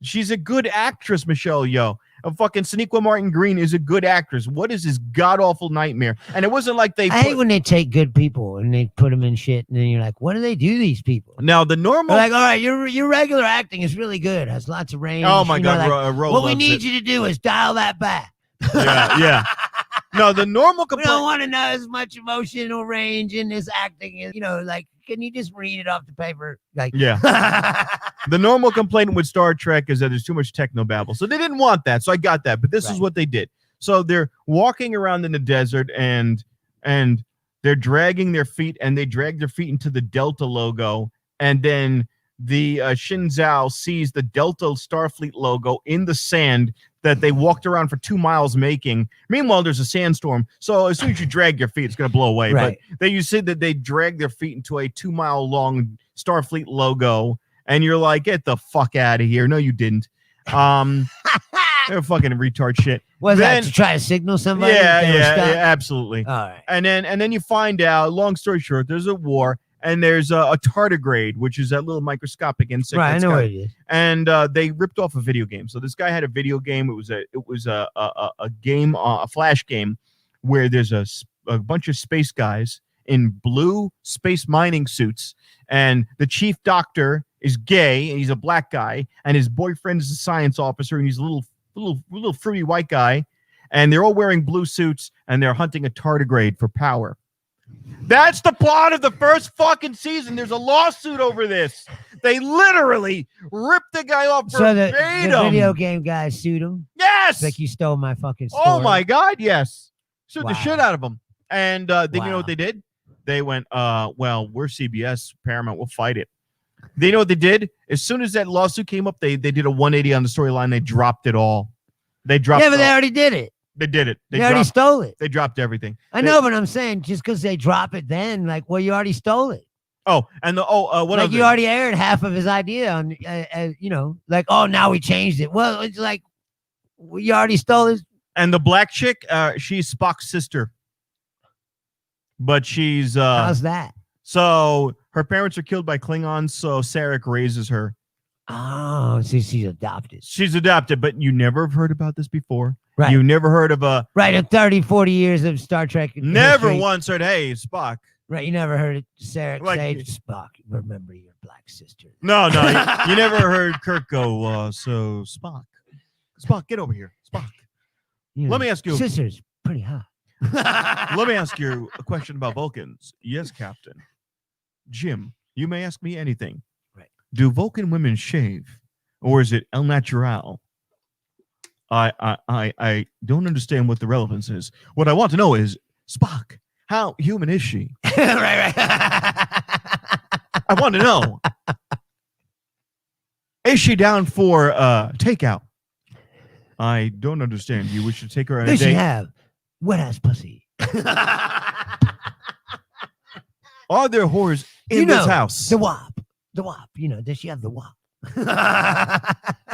She's a good actress, Michelle Yeoh. Fucking Sonequa Martin Green is a good actress. What is this god awful nightmare? And it wasn't like I hate when they take good people and they put them in shit, and then you're like, what do they do? These people. Now the normal, they're like, all right, your regular acting is really good, has lots of range. Oh my God, like, what we need you to do is dial that back. Yeah. No, the normal we don't want to know as much emotional range in this acting. You know, like, can you just read it off the paper? Like, yeah. The normal complaint with Star Trek is that there's too much technobabble. So they didn't want that. So I got that. But this is what they did. So they're walking around in the desert and they're dragging their feet, and they drag their feet into the Delta logo. And then the Shin Zhao sees the Delta Starfleet logo in the sand that they walked around for 2 miles making. Meanwhile, there's a sandstorm. So as soon as you drag your feet, it's going to blow away. Right. But you said that they dragged their feet into a 2 mile long Starfleet logo. And you're like, get the fuck out of here. No, you didn't. They're fucking retard shit. Was that to try to signal somebody? Yeah, absolutely. All right. And then you find out, long story short, there's a war, and there's a tardigrade, which is that little microscopic insect. Right, I know what it is. And they ripped off a video game. So this guy had a video game. It was a game, a flash game, where there's a bunch of space guys in blue space mining suits, and the chief doctor is gay, and he's a black guy, and his boyfriend is a science officer, and he's a little fruity white guy, and they're all wearing blue suits, and they're hunting a tardigrade for power. That's the plot of the first fucking season. There's a lawsuit over this. They literally ripped the guy off verbatim. So the video game guys sued him? Yes! It's like you stole my fucking story. Oh my God, yes. Sued the shit out of him. And then you know what they did? They went, well, we're CBS, Paramount, we'll fight it. They know what they did? As soon as that lawsuit came up, they did a 180 on the storyline. They dropped it all. They dropped it. Yeah, but they already did it. They did it. They already stole it. They dropped everything. I know, but I'm saying just because they drop it then, like, well, you already stole it. Oh, and what like you already aired half of his idea on, you know, like, oh, now we changed it. Well, it's like, you already stole it. And the black chick, she's Spock's sister. But she's... how's that? So her parents are killed by Klingons, so Sarek raises her. Oh, so she's adopted. She's adopted, but you never have heard about this before. Right. You never heard of a... Right, in 30, 40 years of Star Trek Never history. once heard, hey, Spock. Right, you never heard Sarek Like, say, Spock, remember your black sister. No, you never heard Kirk go, so Spock, get over here. Spock. You know, Let me ask you... Sister's pretty hot. Let me ask you a question about Vulcans. Yes, Captain. Jim, you may ask me anything. Right. Do Vulcan women shave, or is it el natural? I don't understand what the relevance is. What I want to know is, Spock, how human is she? right. I want to know. Is she down for takeout? I don't understand. You wish to take her on a Does date? she have wet ass pussy? Are there whores in this house? The WAP. You know, does she have the WAP?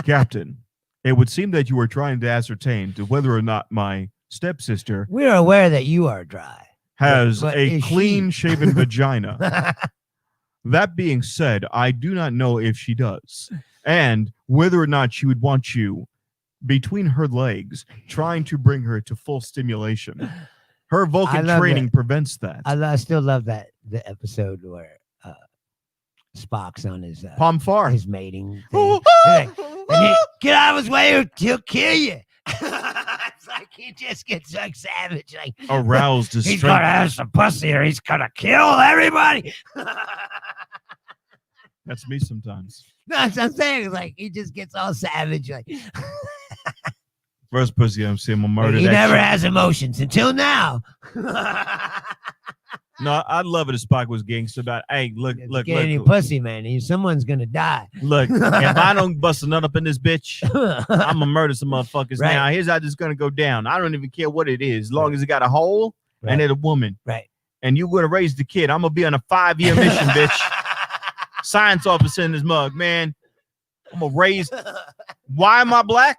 Captain, it would seem that you were trying to ascertain to whether or not my stepsister We're aware that you are dry. has but a is she? clean-shaven vagina. That being said, I do not know if she does, and whether or not she would want you between her legs, trying to bring her to full stimulation. Her Vulcan training prevents that. I still love the episode where Spock's on his Palm far. his mating thing. Get out of his way, he'll kill you. It's like he just gets like savage, like Aroused his he's strength. gonna have some pussy or he's gonna kill everybody. That's me sometimes. That's what I'm saying. It's like he just gets all savage, like First pussy I'm seeing, I'm murdered. he never has emotions until now. No, I'd love it if Spock was gangster about, hey, look, Get any pussy, man. Someone's gonna die. Look, if I don't bust a nut up in this bitch, I'm gonna murder some motherfuckers. Right. Now, here's how this is gonna go down. I don't even care what it is, as long as it got a hole and it's a woman. Right. And you're gonna raise the kid. I'm gonna be on a 5-year mission, bitch. Science officer in this mug, man. I'm gonna raise. Why am I black?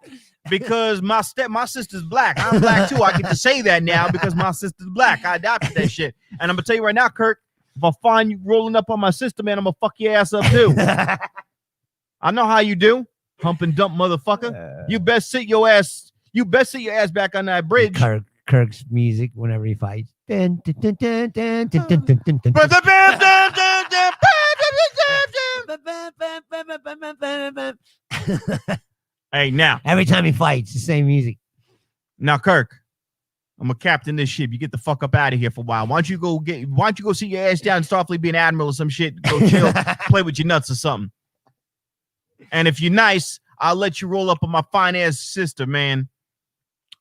Because my sister's black. I'm black too. I get to say that now because my sister's black. I adopted that shit. And I'm gonna tell you right now, Kirk, if I find you rolling up on my sister, man, I'm gonna fuck your ass up too. I know how you do, hump and dump, motherfucker. You best sit your ass. You best sit your ass back on that bridge. Kirk's music whenever he fights. Dun, dun, dun, dun, dun, dun, dun, dun, dun, dun. Hey, now. Every time he fights, the same music. Now, Kirk, I'm a captain this ship. You get the fuck up out of here for a while. Why don't you go sit your ass down in Starfleet, be an admiral or some shit? Go chill, play with your nuts or something. And if you're nice, I'll let you roll up on my fine ass sister, man.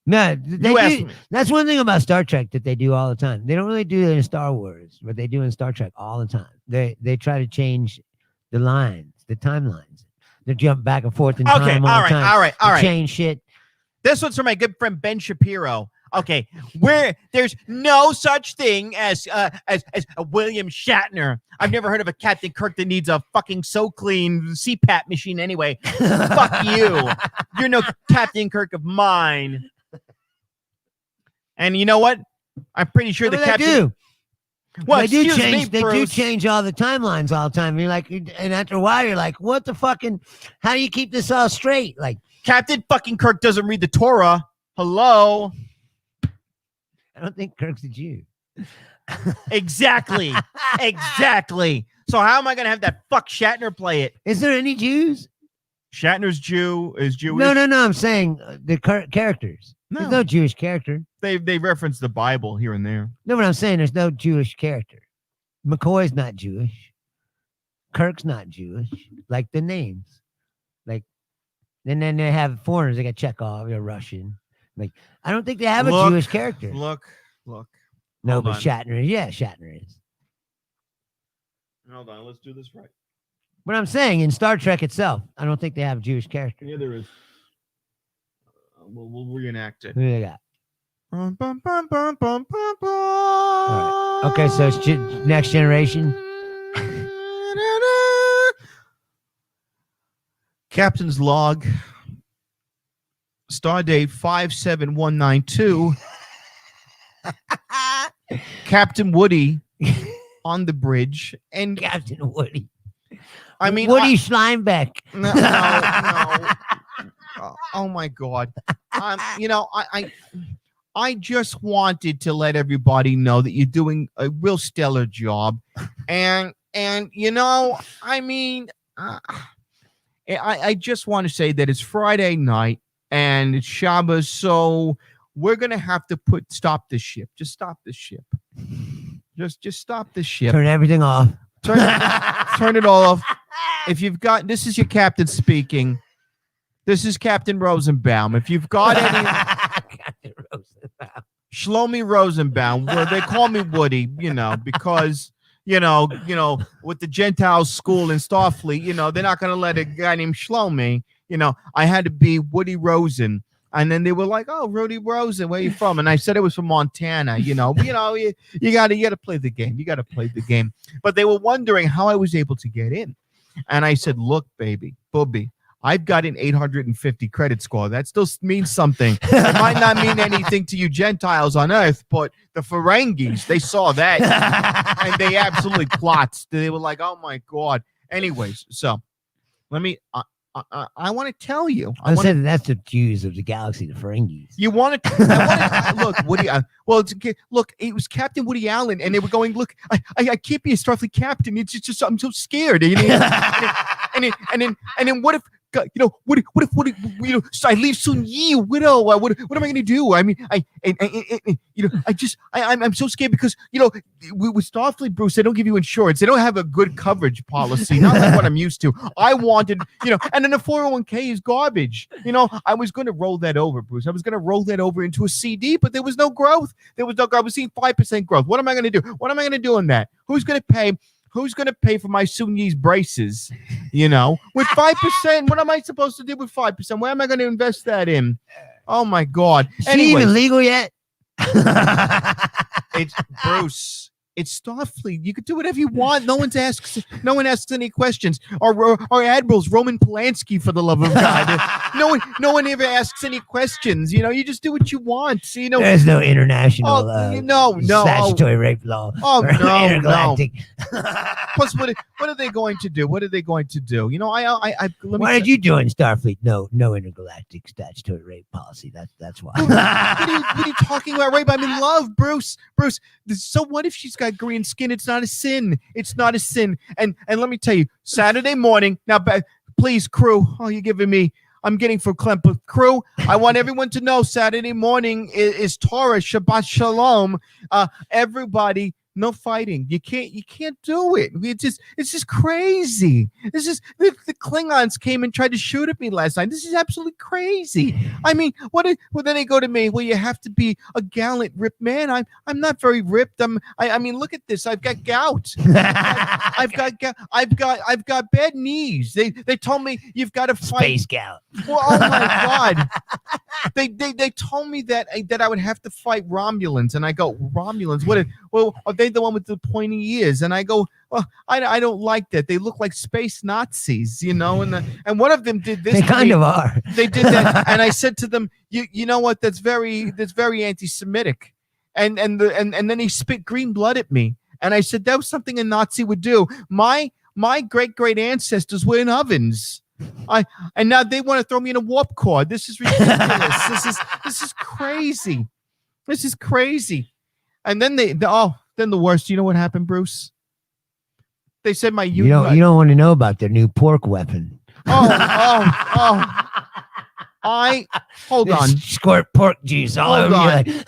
No, Me. that's one thing about Star Trek that they do all the time. They don't really do it in Star Wars, but they do in Star Trek all the time. They try to change the lines, the timelines. They jump back and forth in time all the time. All right. Change shit. This one's from my good friend Ben Shapiro. Okay, where there's no such thing as a William Shatner. I've never heard of a Captain Kirk that needs a fucking so clean CPAP machine anyway. Fuck you. You're no Captain Kirk of mine. And you know what? I'm pretty sure the Captain. Do. Well, they do excuse change. me, They do Bruce. change all the timelines all the time. You're like, and after a while, you're like, what the fucking? How do you keep this all straight? Like Captain fucking Kirk doesn't read the Torah. Hello. I don't think Kirk's a Jew. Exactly. Exactly. So how am I gonna have that fuck Shatner play it? Is there any Jews? Shatner's Jew is Jewish. No. I'm saying the characters. There's no Jewish character. They reference the Bible here and there. No, but I'm saying there's no Jewish character. McCoy's not Jewish. Kirk's not Jewish. Like the names. Like, and then they have foreigners. They got Chekhov, they're Russian. Like, I don't think they have a Jewish character. Look. No, Hold but on. Shatner is. Yeah, Shatner is. Hold on, let's do this right. But I'm saying in Star Trek itself, I don't think they have a Jewish character. Yeah, there is. We'll reenact it. Who do they got? Bum, bum, bum, bum, bum, bum, bum. All right. Okay, so it's Next Generation. Captain's log. Stardate 57192. Captain Woody on the bridge. And Captain Woody. I mean, Woody Schleimbeck. No. Oh my God. I just wanted to let everybody know that you're doing a real stellar job, and I mean, I just want to say that it's Friday night and it's Shabbos, so we're gonna have to stop the ship. Just stop the ship. Just stop the ship. Turn everything off. Turn it all off. If you've got, this is your captain speaking. This is Captain Rosenbaum. If you've got any, Captain Rosenbaum. Shlomi Rosenbaum, well, they call me Woody, because with the Gentile school in Starfleet, they're not going to let a guy named Shlomi. I had to be Woody Rosen. And then they were like, "Oh, Rudy Rosen, where are you from?" And I said it was from Montana. You got to play the game. You got to play the game. But they were wondering how I was able to get in. And I said, "Look, baby, Booby, I've got an 850 credit score. That still means something. It might not mean anything to you Gentiles on Earth, but the Ferengis, they saw that and they absolutely plotted. They were like, "Oh my God." Anyways, so let me. I want to tell you. I said that's the Jews of the galaxy, the Ferengis. You want to look, Woody? Look, it was Captain Woody Allen, and they were going, "Look, I can't be a Starfleet captain. It's just I'm so scared." And then what if God, what if so I leave Sun Yi a widow? What am I gonna do? I mean, I'm so scared because with Starfleet, Bruce, they don't give you insurance. They don't have a good coverage policy, not like what I'm used to. I wanted, and then the 401k is garbage. I was gonna roll that over, Bruce. I was gonna roll that over into a CD, but there was no growth. I was seeing 5% growth. What am I gonna do? What am I gonna do on that? Who's gonna pay for my Sun Yi's braces? With 5%, what am I supposed to do with 5%? Where am I going to invest that in? Oh my God! Is she even legal yet? It's Bruce. It's Starfleet. You could do whatever you want. No one asks any questions. Or admirals Roman Polanski, for the love of God. No one ever asks any questions. You just do what you want. There's no international statutory rape law. Oh no, intergalactic. Plus, what are they going to do? What are they going to do? Why did you join Starfleet? No intergalactic statutory rape policy. That's why. What are you talking about, rape? I'm in love, Bruce. So what if she's got green skin? It's not a sin. It's not a sin. And let me tell you, Saturday morning. Now, please, crew. Oh, you're giving me. I'm getting for Klemper. Crew, I want everyone to know Saturday morning is Torah, Shabbat Shalom. Everybody, no fighting. You can't do it. It's just crazy. The Klingons came and tried to shoot at me last night. This is absolutely crazy. I mean, then they go to me. Well, you have to be a gallant, ripped man. I'm not very ripped. I mean, look at this. I've got gout. I've got bad knees. They told me you've got to fight. Space gout. Well, oh my God. They told me that I would have to fight Romulans, and I go, Romulans? Are they the one with the pointy ears? And I go, well, I don't like that. They look like space Nazis, and one of them did this. They kind of are. They did that, and I said to them, you know what? That's very anti-Semitic, and then he spit green blood at me, and I said that was something a Nazi would do. My great ancestors were in ovens. And now they want to throw me in a warp core. This is ridiculous. This is crazy. This is crazy. And then then the worst. You know what happened, Bruce? They said my you don't want to know about their new pork weapon. Hold on. Squirt pork juice all over you.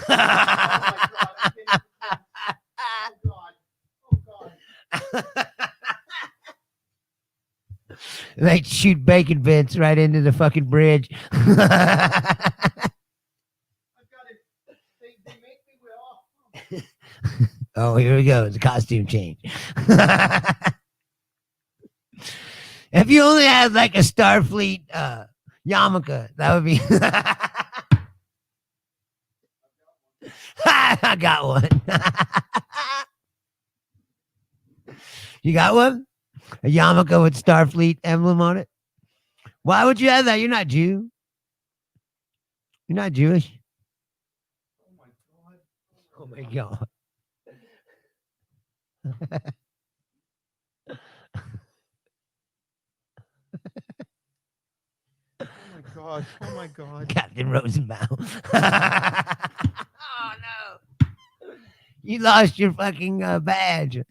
They shoot bacon vents right into the fucking bridge. I've got it. They make me wear off. Oh, here we go. It's a costume change. If you only had like a Starfleet yarmulke, that would be. I got one. You got one? A yarmulke with Starfleet emblem on it? Why would you have that? You're not Jew. You're not Jewish. Oh my God. Oh my God. Captain Rosenbaum. Oh no. You lost your fucking badge.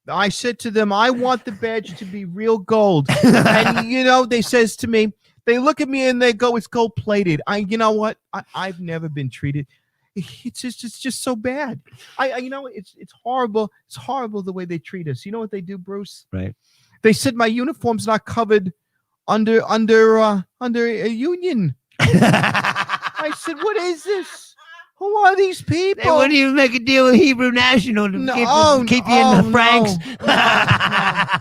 I said to them, I want the badge to be real gold. And they says to me, they look at me and they go, it's gold plated. You know what? I've never been treated. It's just so bad. It's horrible. It's horrible the way they treat us. You know what they do, Bruce? Right. They said my uniform's not covered under a union. I said, what is this? Who are these people? They wouldn't even make a deal with Hebrew National to keep you in the Franks. No.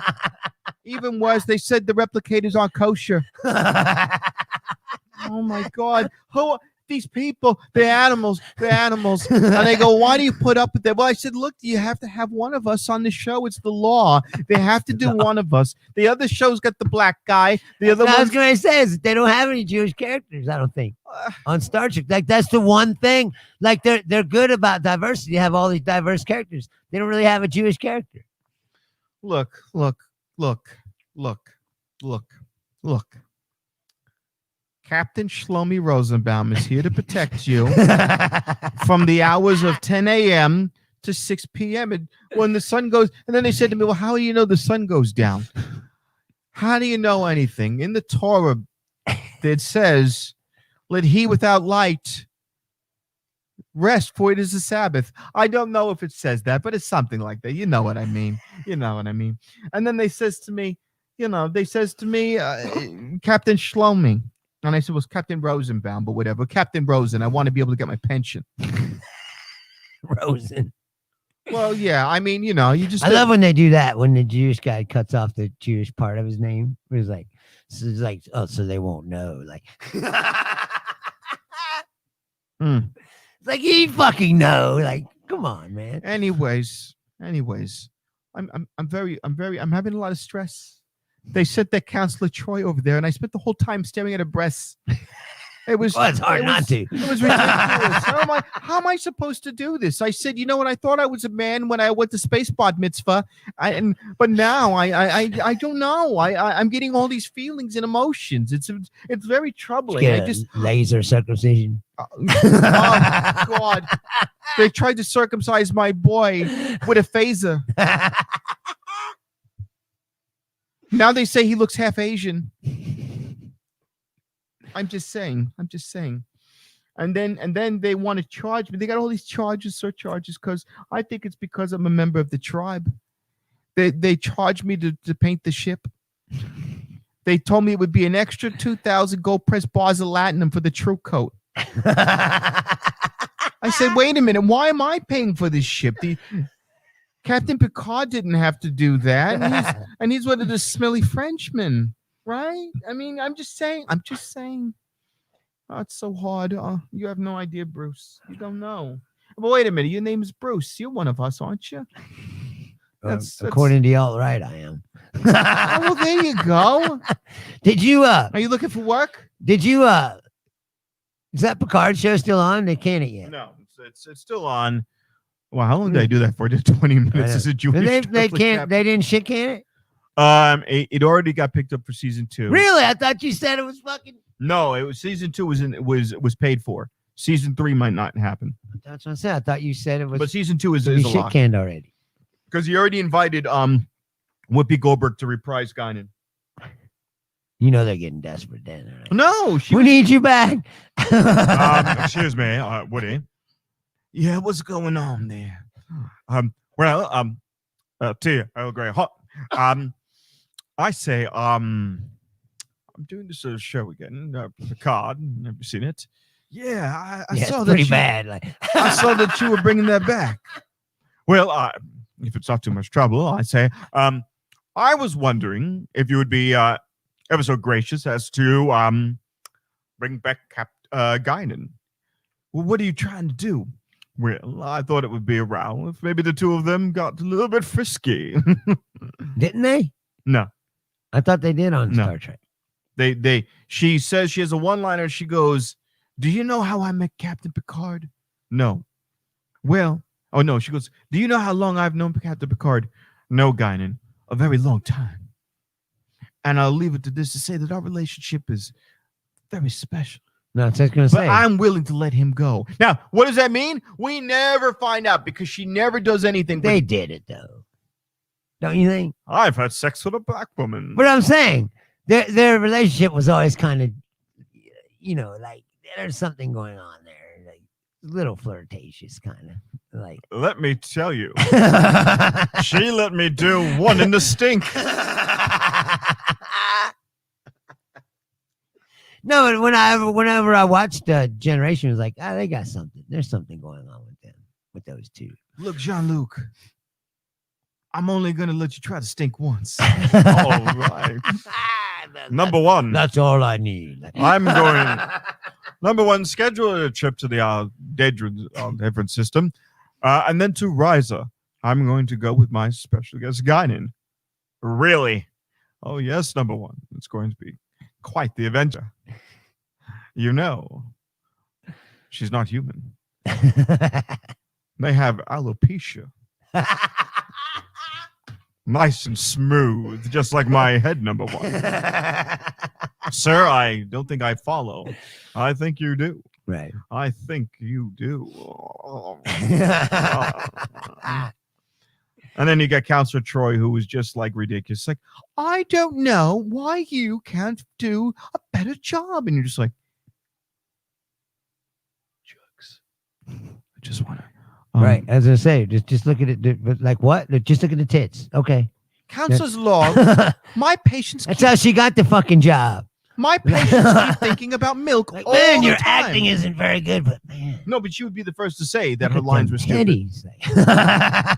Even worse, they said the replicators aren't kosher. Oh my God. Who are these people? They're animals. And they go, why do you put up with that? Well, I said, look, you have to have one of us on the show. It's the law. They have to do one of us. The other show's got the black guy. The other one. I was going to say is they don't have any Jewish characters, I don't think. On Star Trek. Like that's the one thing. Like they're good about diversity. They have all these diverse characters. They don't really have a Jewish character. Look. Captain Shlomi Rosenbaum is here to protect you from the hours of 10 a.m. to 6 p.m. And when the sun goes, and then they said to me, well, how do you know the sun goes down? How do you know anything? In the Torah, it says, let he without light rest, for it is the Sabbath. I don't know if it says that, but it's something like that. You know what I mean. You know what I mean. And then they says to me, Captain Shlomi. And I said, well, it's Captain Rosenbaum, but whatever. Captain Rosen, I want to be able to get my pension. Rosen. Well, yeah. I mean, you just. I love when they do that. When the Jewish guy cuts off the Jewish part of his name, it's like, oh, so they won't know. Like, It's like you fucking know. Like, come on, man. Anyways, I'm having a lot of stress. They sent that Counselor Troy over there, and I spent the whole time staring at her breasts. It was. Well, it's hard not to. It was ridiculous. How am I supposed to do this? I said, what? I thought I was a man when I went to space bod mitzvah, but now I don't know. I'm getting all these feelings and emotions. It's very troubling. I just laser circumcision. Oh God! They tried to circumcise my boy with a phaser. Now they say he looks half Asian. I'm just saying. And then they want to charge me. They got all these surcharges, because I think it's because I'm a member of the tribe. They charged me to paint the ship. They told me it would be an extra 2,000 gold press bars of latinum for the true coat. I said, wait a minute, why am I paying for this ship? Captain Picard didn't have to do that. And he's one of the smelly Frenchmen, right? I mean, I'm just saying. Oh, it's so hard. You have no idea, Bruce. You don't know. But wait a minute, your name is Bruce. You're one of us, aren't you? According to the alt-right, I am. Oh, well, there you go. Did you Are you looking for work? Did you is that Picard show still on? They can't it yet. No, it's still on. Well, how long did I do that for? Just 20 minutes. Is it Jewish? They didn't shit can it? It already got picked up for season 2. Really? I thought you said it was fucking. No, it was season 2 was paid for. Season 3 might not happen. That's what I said. I thought you said it was. But season 2 is a shit lot. canned already. Because he already invited Whoopi Goldberg to reprise Guinan. You know they're getting desperate then. Right? No, we need you back. Excuse me, Woody. Yeah, what's going on there? Tea, Earl Grey hot. I say, I'm doing this show again, Picard. Have you seen it? Yeah, I saw that. Pretty bad. Like I saw that you were bringing that back. Well, if it's not too much trouble, I say, I was wondering if you would be ever so gracious as to bring back Guinan. Well, what are you trying to do? Well, I thought it would be a row if maybe the two of them got a little bit frisky. Didn't they? No. I thought they did on Star Trek. She says she has a one-liner. She goes, do you know how I met Captain Picard? No. Well, oh no, she goes, do you know how long I've known Captain Picard? No, Guinan, a very long time. And I'll leave it to this to say that our relationship is very special. No, that's what I was going to say. But I'm willing to let him go. Now, what does that mean? We never find out because she never does anything. They did it, though. Don't you think? I've had sex with a black woman. But I'm saying, their relationship was always kind of, like, there's something going on there. Like, a little flirtatious, kind of. Like, let me tell you. She let me do one in the stink. No, but whenever I watched Generation, it was like, they got something. There's something going on with them, with those two. Look, Jean-Luc, I'm only going to let you try to stink once. All right. Number one. That's all I need. I'm going. Number one, schedule a trip to the Daedron system. And then to Risa. I'm going to go with my special guest, Guinan. Really? Oh, yes, number one. It's going to be quite the adventure. She's not human. They have alopecia. Nice and smooth, just like my head, number one. Sir, I don't think I follow. I think you do. Right. I think you do. And then you got Counselor Troy, who was just like ridiculous. Like, I don't know why you can't do a better job. And you're just like, Jugs. I just want to. Right. As I say, just look at it. But like what? Just look at the tits. Okay. Counselor's log. My patients. That's how she got the fucking job. My patients keep thinking about milk. Like, all man, the your time. acting isn't very good, but man. No, but she would be the first to say that look her at lines them were stupid. titties.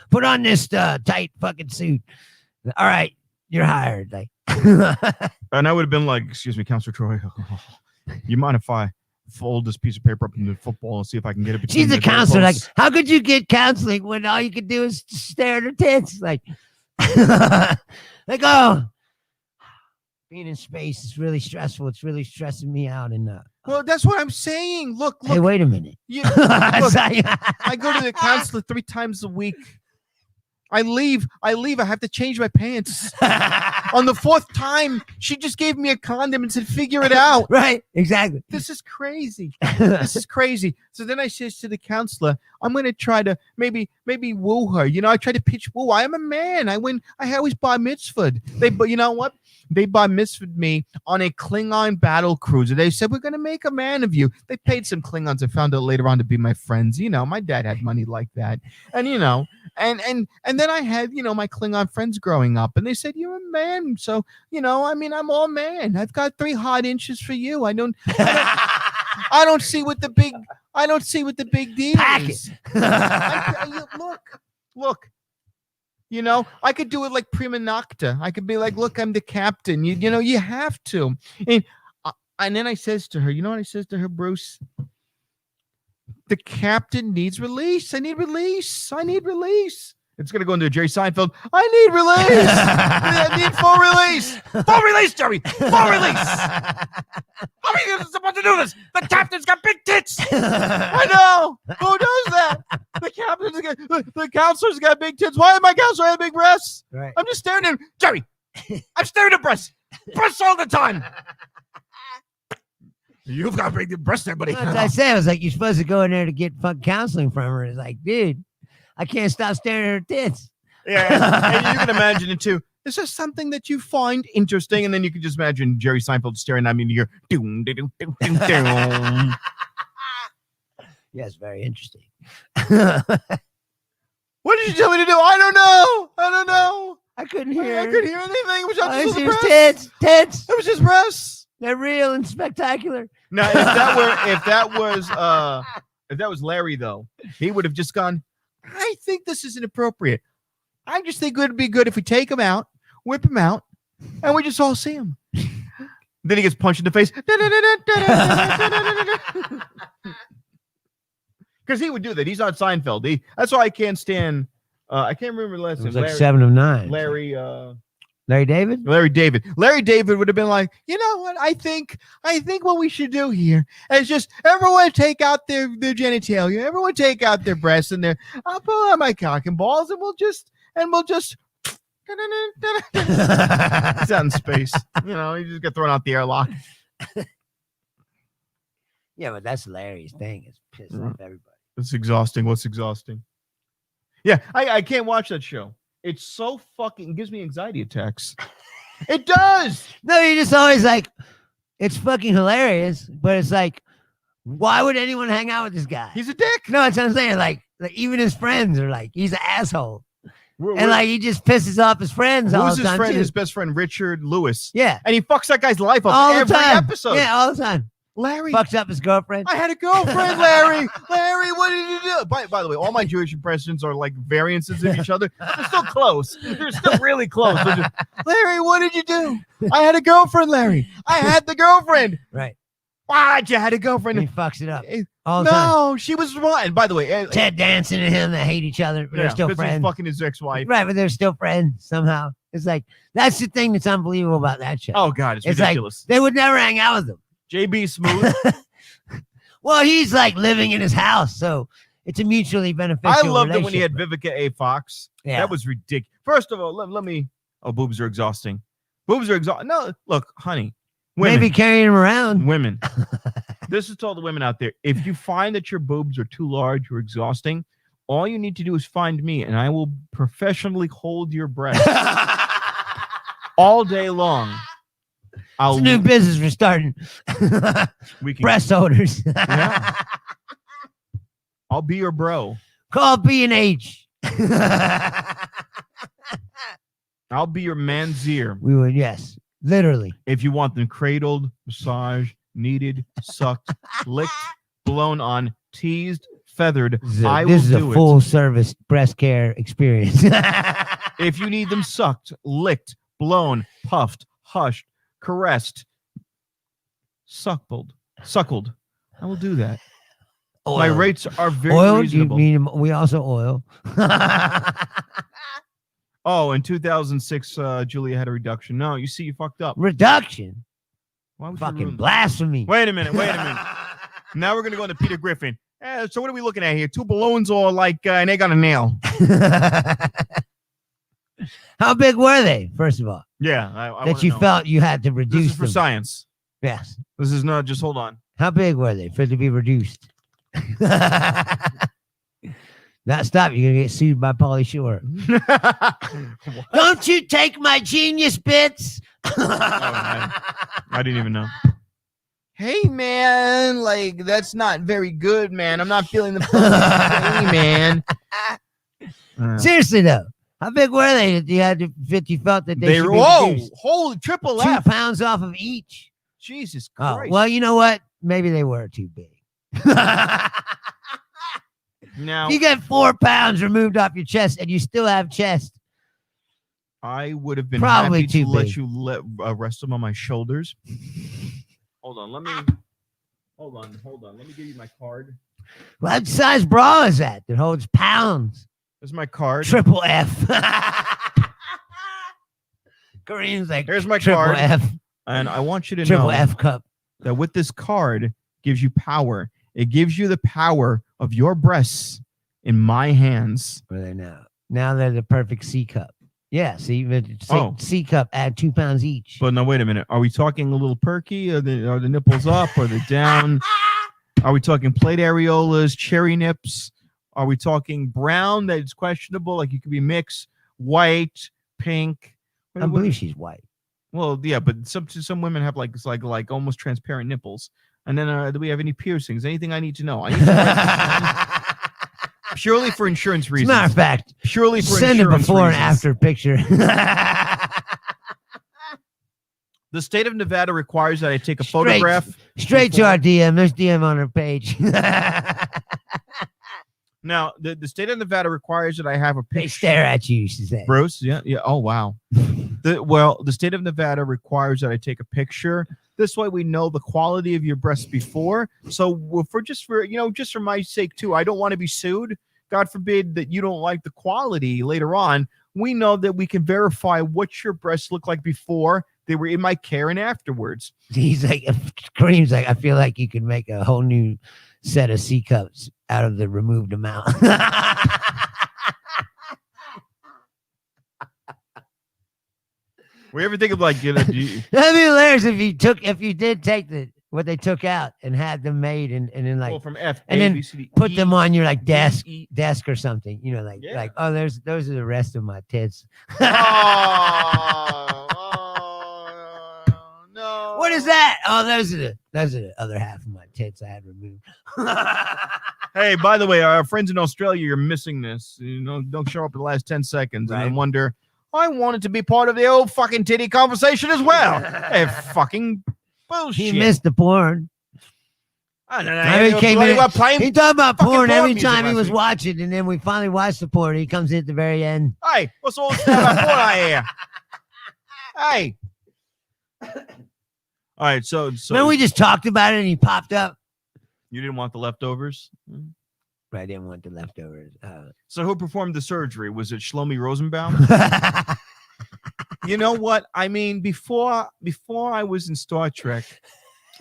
Put on this tight fucking suit. All right, you're hired. Like, And I would have been like, excuse me, Counselor Troy, you mind if I fold this piece of paper up into football and see if I can get it between she's a the counselor. Like, doorposts? how could you get counseling when all you could do is stare at her tits? Like, like, oh, being in space is really stressful. It's really stressing me out. And Well, that's what I'm saying. Look. hey, wait a minute. You, look, I I go to the counselor 3 times a week. I leave. I have to change my pants. On the 4th time, she just gave me a condom and said, figure it out. Right, exactly. This is crazy. This is crazy. So then I says to the counselor, I'm going to try to maybe woo her. You know, I try to pitch woo. I am a man. I always bar mitzvahed. But you know what? They bar mitzvahed me on a Klingon battle cruiser. They said, we're going to make a man of you. They paid some Klingons. I found out later on to be my friends. You know, my dad had money like that. And, you know, and then I had, you know, my Klingon friends growing up. And they said, you're a man. So, you know, I mean, I'm all man. I've got 3 hard inches for you. I don't see what the big deal Pack is. it. Look. You know, I could do it like prima nocta. I could be like, look, I'm the captain. You know, you have to. And then I says to her, you know what I says to her, Bruce? The captain needs release. I need release. It's going to go into Jerry Seinfeld. I need release. I need full release. Full release, Jerry. Full release. How are you supposed to do this? The captain's got big tits. I know. Who does that? The counselor's got big tits. Why did my counselor have big breasts? Right. I'm just staring at him. Jerry, I'm staring at breasts. Breasts all the time. You've got big breasts there, buddy. As I said, I was like, you're supposed to go in there to get fucking counseling from her. It's like, dude, I can't stop staring at her tits. Yeah, and you can imagine it too. Is this something that you find interesting? And then you can just imagine Jerry Seinfeld staring at me and you hear doom, doom, doom, doom, doom. Yes, very interesting. What did you tell me to do? I don't know. I couldn't hear. I couldn't hear anything. It was I just see the his breasts. tits. It was just breasts. They're real and spectacular. Now, if that was Larry though, he would have just gone, I think this is inappropriate. I just think it would be good if we take him out, whip him out, and we just all see him. Then he gets punched in the face. Because he would do that. He's on Seinfeld. That's why I can't stand. I can't remember the last It name. was like 7 of 9. Larry David? Larry David. Larry David would have been like, you know what? I think what we should do here is just everyone take out their genitalia. Everyone take out their breasts and I'll pull out my cock and balls and we'll just it's out in space. You know, you just get thrown out the airlock. Yeah, but that's Larry's thing. It's pissing off everybody. It's exhausting. What's exhausting? Yeah, I can't watch that show. It's so fucking gives me anxiety attacks. It does. No, you're just always like, it's fucking hilarious, but it's like, why would anyone hang out with this guy? He's a dick. No, that's what I'm saying. Like even his friends are like, he's an asshole. We're- And like he just pisses off his friends all Who's the his time. friend? too. His best friend, Richard Lewis. Yeah. And he fucks that guy's life up All the every time. episode. Yeah, all the time. Larry, Fucks up his girlfriend. I had a girlfriend, Larry. Larry, what did you do? By the way, all my Jewish impressions are like variances of each other. They're still close. They're still really close. Larry, what did you do? I had a girlfriend, Larry. I had the girlfriend. Right. Why'd you had a girlfriend? He fucks it up all the time. No, she was one. By the way, Ted Danson and him that hate each other, but they're still 'cause he's friends. fucking his ex-wife. Right, but they're still friends somehow. It's like, that's the thing that's unbelievable about that show. Oh God, it's It's ridiculous. They would never hang out with him. JB Smooth. Well, he's like living in his house, so it's a mutually beneficial I loved it when he had relationship. Vivica A. Fox. Yeah. That was ridiculous. First of all, let me. Oh, boobs are exhausting. Boobs are exhausting. No, look, honey. Women. Maybe carrying him around. Women. This is to all the women out there. If you find that your boobs are too large or exhausting, All you need to do is find me, and I will professionally hold your breast all day long. It's a new business we're starting. We can, Breast holders. Yeah. I'll be your bro. Call B&H. I'll be your man's-ear. We would, yes. Literally. If you want them cradled, massaged, kneaded, sucked, licked, blown on, teased, feathered, I will This is a do full it. service breast care experience. If you need them sucked, licked, blown, puffed, hushed, caressed, suckled, I will do that. Oil. My rates are very oil? reasonable. Do you mean we also oil? Oh, in 2006, Julia had a reduction. No, you see, you fucked up. Reduction? Why would you Fucking ruin- blasphemy. Wait a minute. Now we're going to go into Peter Griffin. So what are we looking at here? 2 balloons or like an egg on a nail? How big were they, first of all? Yeah. I That you know. felt you had to This reduce is for them? science. Yes. This is not just, hold on. How big were they for it to be reduced? Now stop. You're going to get sued by Pauly Shore. Don't you take my genius bits? I didn't even know. Hey man, like that's not very good, man. I'm not feeling the funny, man. Seriously, though. How big were they that you had to fit? You felt that they should be Whoa, reduced? holy triple 2 F. pounds off of each. Jesus Oh, Christ. well, you know what? Maybe they were too big. Now, You get 4 pounds removed off your chest and you still have chest. I would have been Probably happy too to let big. you rest them on my shoulders. Hold on, let me give you my card. What size bra is that holds pounds? This is my card. Triple F. Kareem's like, Here's my triple card. F. And I want you to Triple know F cup. that with this card gives you power. It gives you the power of your breasts in my hands. Where are they now? Now they're the perfect C cup. Yeah, see, Oh. C cup, add 2 pounds each. But no, wait a minute. Are we talking a little perky? Are the nipples up? Are they down? Are we talking plate areolas, cherry nips? Are we talking brown that is questionable? Like you could be mixed, white, pink. I believe she's white. Well, yeah, but some women have like it's like almost transparent nipples. And then do we have any piercings? Anything I need to know? I need to write this down. Purely for insurance As a reasons. matter of fact, Purely for send a insurance before and reasons. after picture. The state of Nevada requires that I take a Straight- photograph. Straight to our DM. There's DM on her page. Now, the state of Nevada requires that I have a They picture. stare at you, she said. Bruce, yeah. Oh, wow. The state of Nevada requires that I take a picture. This way we know the quality of your breasts before. So just for my sake too, I don't want to be sued. God forbid that you don't like the quality later on. We know that we can verify what your breasts look like before they were in my care and afterwards. He's like, Kareem's like, I feel like you could make a whole new set of C cups out of the removed amount. We ever think of like, That'd be hilarious if you did take what they took out and had them made and then like from F, and A, then B, C, D, put E, them on your like desk E. or something, Yeah. like, oh, those are the rest of my tits. Oh, no. What is that? Oh, those are the other half of my tits I had removed. Hey, by the way, our friends in Australia, you're missing this. Don't show up in the last 10 seconds and Right. then wonder, I wanted to be part of the old fucking titty conversation as well. Hey, fucking bullshit. He missed the porn. I don't know. I mean, came in- We're playing. He talked about fucking porn porn every music time he last was week. watching, and then we finally watched the porn. He comes in at the very end. Hey, what's all this about porn I hear? Hey. All right, so Remember we just talked about it and he popped up? you didn't want the leftovers? I didn't want the leftovers. So who performed the surgery? Was it Shlomi Rosenbaum? You know what? I mean, before I was in Star Trek,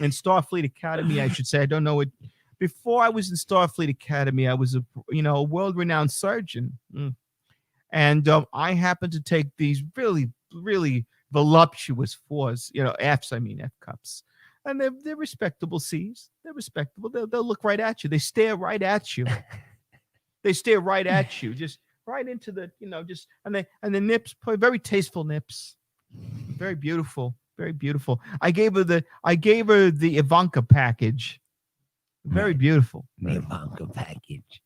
in Starfleet Academy, I should say. I don't know it. Before I was in Starfleet Academy, I was a world-renowned surgeon, and I happened to take these really, really voluptuous fours, Fs. I mean F cups, and they're respectable Cs. They're respectable. They'll look right at you. They stare right at you. They stare right at you, just right into the, just and the nips, very tasteful nips, very beautiful, very beautiful. I gave her the Ivanka package, very beautiful, The Ivanka package.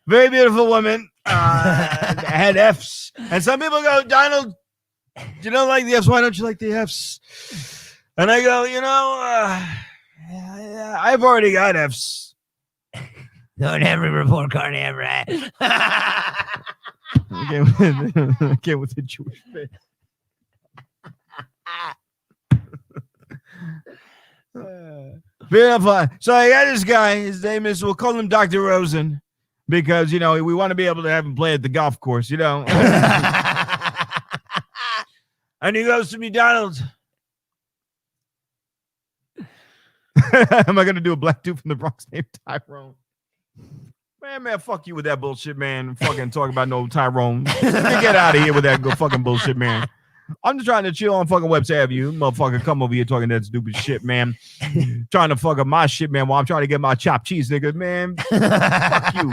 very beautiful woman. Had F's, and some people go, Donald, you don't like the F's? Why don't you like the F's? And I go, I've already got F's. Not every report card ever had. Okay, with the Jewish bit. Beautiful. So I got this guy. His name is, we'll call him Dr. Rosen, because we want to be able to have him play at the golf course, And he goes to me, Donald. Am I gonna do a black dude from the Bronx named Tyrone? Man, fuck you with that bullshit, man. Fucking talk about no Tyrone. Get out of here with that fucking bullshit, man. I'm just trying to chill on fucking Webster Avenue. Motherfucker, come over here talking that stupid shit, man. Trying to fuck up my shit, man, while I'm trying to get my chopped cheese, nigga. Man, fuck you.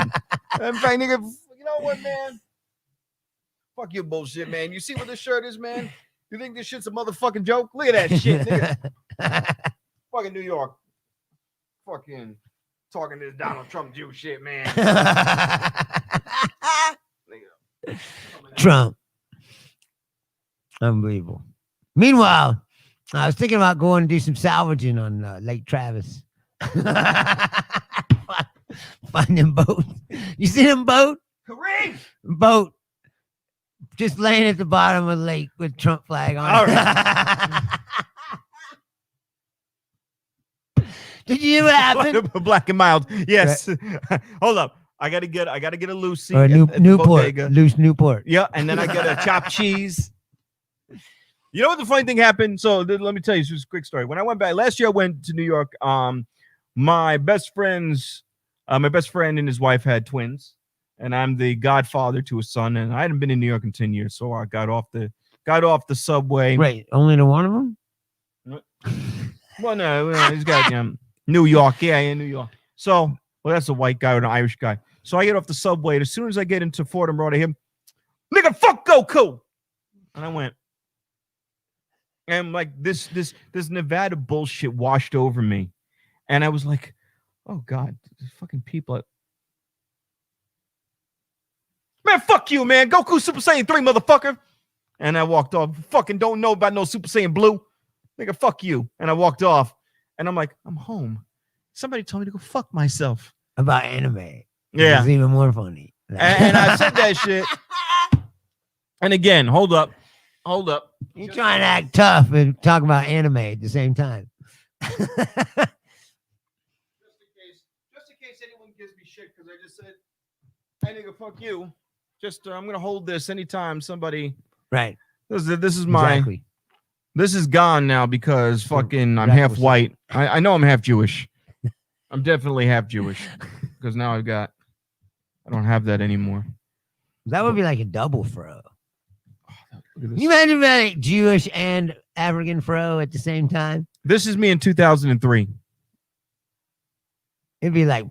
In fact, nigga, you know what, man? Fuck you, bullshit, man. You see what this shirt is, man? You think this shit's a motherfucking joke? Look at that shit, nigga. Fucking New York. Fucking talking this Donald Trump Jew shit, man. Trump. Unbelievable. Meanwhile, I was thinking about going to do some salvaging on Lake Travis. Find them boats. You see them boat? Kareem! Boat. Just laying at the bottom of the lake with Trump flag on. All right. Did you know what happened? Black and mild. Yes. Hold up. I gotta get a Lucy. Or at the Newport. bodega. Loose Newport. Yeah, and then I get a chopped cheese. You know what the funny thing happened? So let me tell you this is a quick story. When I went back last year, I went to New York. My best friend and his wife had twins, and I'm the godfather to a son. And I hadn't been in New York in 10 years, so I got off the subway. Right, only to one of them. Well, no, he's got New York, in New York. So, that's a white guy or an Irish guy. So I get off the subway, and as soon as I get into Fordham Road, I hear him, nigga, fuck Goku. And I went, and like this Nevada bullshit washed over me, and I was like, oh God, these fucking people. Man, fuck you, man. Goku Super Saiyan 3, motherfucker. And I walked off. Fucking don't know about no Super Saiyan Blue. Nigga, fuck you. And I walked off. And I'm like, I'm home. Somebody told me to go fuck myself. About anime. Yeah. It's even more funny. And I said that shit. And again, hold up. You trying to act tough and talk about anime at the same time. Just in case anyone gives me shit, because I just said, hey, nigga, fuck you. Just, I'm going to hold this anytime somebody. Right. This is my. Exactly. This is gone now because fucking I'm half white. I know I'm half Jewish. I'm definitely half Jewish because now I don't have that anymore. That would be like a double fro. Look at this. You imagine like Jewish and African fro at the same time? This is me in 2003. It'd be like.